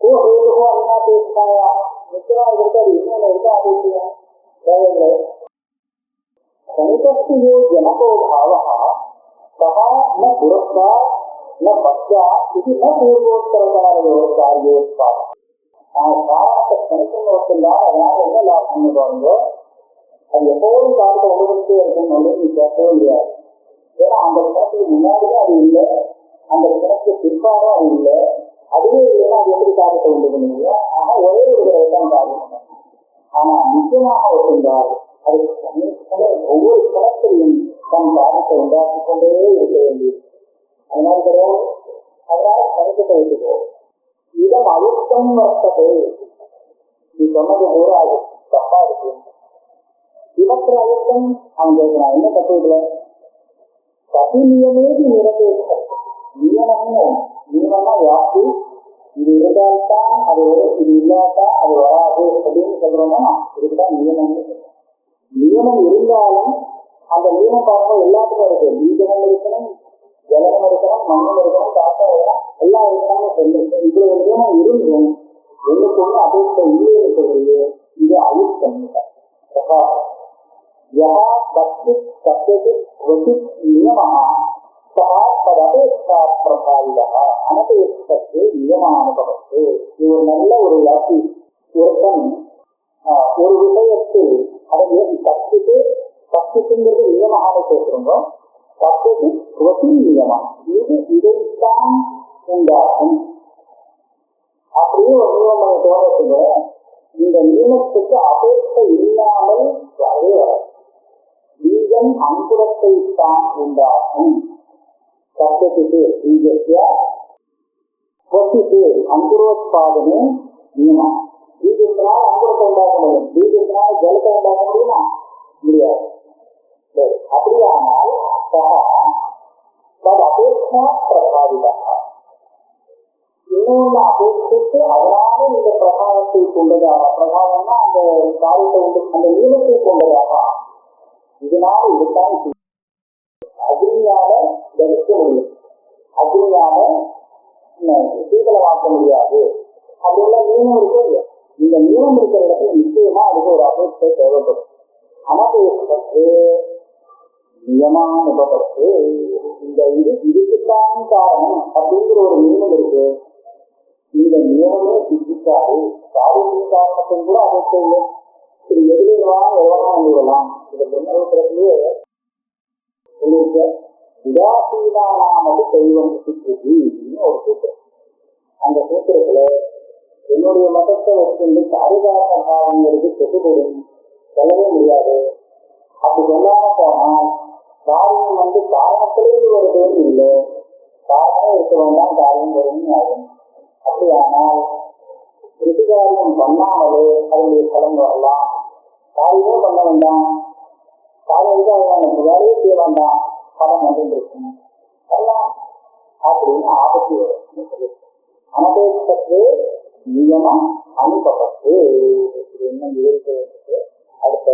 அந்நாபேட்சாயா நிச்சயமா இருக்கு. அது இன்னொன்று இருக்கா அபேட்சியா தேவையில்லை. கணிதஸ்து ஜனகோ பாவா சஹா ந புரஸ்தா ந பச்சா இது ந பூர்வோத்தரகாரோ காரியோத்பாதம். நான் காரணத்தை கணிக்கணும் வச்சிருந்தா அதனால என்ன லாபம்னு பாருங்க. அது எப்போதும் காலத்தை உலகத்தே இருக்கும் அப்படின்னு கேட்கவே முடியாது. ஏன்னா அந்த கிணத்துக்கு முன்னாடியும் அது இல்லை, அந்த கிணத்துக்கு பிற்பாடும் அது இல்லை. அதுவே இல்லைன்னா அது எப்படி காரியத்தை உண்டு பண்ணுவீங்க. ஆனா ஒரே ஒரு தடவை தான் காரியம் பண்ணணும். ஆனா நிச்சயமாக வச்சிருந்தால் அது ஒவ்வொரு கிணத்திலையும் தன் காரியத்தை உண்டாக்கி கொண்டே இருக்க வேண்டியது. அதனால கிடையாது. அதனால கணிதத்தை வச்சுக்கோ. இடம் அழுத்தம் வர்த்தது. நீ சொன்னது கூட அது தப்பா இருக்கு. இவற்றை அழுத்தம் அவங்க நான் என்ன தப்பு இல்லை. கதி நியமேதி நிரபேட்சம். நியமம்னா யாப்பு. இது இருந்தால்தான் அது வரும், இது இல்லாட்டா அது வராது அப்படின்னு சொல்றோம்னா இதுக்குதான் நியமம்னு சொல்றோம். நியமம் இருந்தாலும் அந்த நியமம் பார்க்க எல்லாத்துக்கும் இருக்கு. பீஜமும் இருக்கணும், ஜலமும் இருக்கணும், மண்ணும் இருக்கணும், காற்றும் இருக்கணும், எல்லாம் இருக்கணும்னு சொல்லு. இப்படி ஒரு நியமம் இருந்தும் ஒண்ணுக்கு ஒண்ணு அபேட்சை இல்லைன்னு சொல்றது இது அழுத்தம். நியமானுபவத்து. இது ஒரு நல்ல ஒரு வாக்கி. ஒருத்தன் ஒரு விஷயத்தில் அதை கற்பித்து கற்பித்துங்கிறது நியமமாக பேசுறோம். பத்தது ஸ்வதி நியமம், இது இதைத்தான் உண்டாகும். அப்படியே ஒரு நியமனை தோன்றதுங்க. இந்த நியமத்துக்கு அபேட்சை இல்லாமல் வரவே வராது. பீஜம் அங்குரத்தை தான் உண்டாகும். சத்தியத்துக்கு பீஜத்திய ஸ்வசிக்கு அங்குரோத்பாதனே நியமம். பீஜத்தினால் அங்குரத்தை உண்டாக்க முடியும், பீஜத்தினால் ஜலத்தை உண்டாக்க முடியுமா? முடியாது. அப்படியானால் அபேட்சா பிரபாவிதாக இன்னொன்று அபேட்சித்து அதனால இந்த பிரபாவத்தை கொண்டதாக, பிரபாவம்னா அந்த காரியத்தை உண்டு அந்த நீளத்தை கொண்டதாக, இதனால இதுதான் அக்னியால தரிக்க முடியும், அக்னியால சீதளமாக்க முடியாது அப்படின்னா நீளம் இருக்கும் இல்லையா? இந்த நீளம் இருக்கிற இடத்துல நிச்சயமா அதுக்கு ஒரு அபேட்சை தேவைப்படும். அனபேட்சத்து நியமானுபவத்து இந்த இதுக்குத்தான் காரணம் அப்படிங்கிற ஒரு நியமம் இருக்கு. இந்த நியமமே சித்திக்காது. காரியத்தின் காரணத்தையும் கூட அபேட்சை இல்லை. இது எதிரெல்லாம் எவ்வளோ வந்துவிடலாம். இந்த பிரம்மத்திலேயே உங்களுக்கு உதாசீனானாமது தெய்வம் சித்தின்னு ஒரு சூத்திரம். அந்த சூத்திரத்துல என்னுடைய மதத்தை வச்சுருந்து காரிகார பாவங்களுக்கு செட்டுப்படும் சொல்லவே முடியாது. அப்படி சொல்லாம போனால் காரியம் காரணத்திலிருந்து வருதுன்னு இல்லை, காரணம் இருக்க வேண்டாம் காரியம் வரும்னு ஆகும். அப்படியானால் கிருதிகாரியம் பண்ணாமலே அதனுடைய பலன் வரலாம். காரியமே பண்ண வேண்டாம், காரியம் வேலையே செய்ய வேண்டாம், பலம் இருக்கும் எல்லாம் அப்படின்னு ஆபத்து வரும் சொல்லி அனபேட்சத்து நியமம் அனுபவத்து என்ன விவரிக்க அடுத்த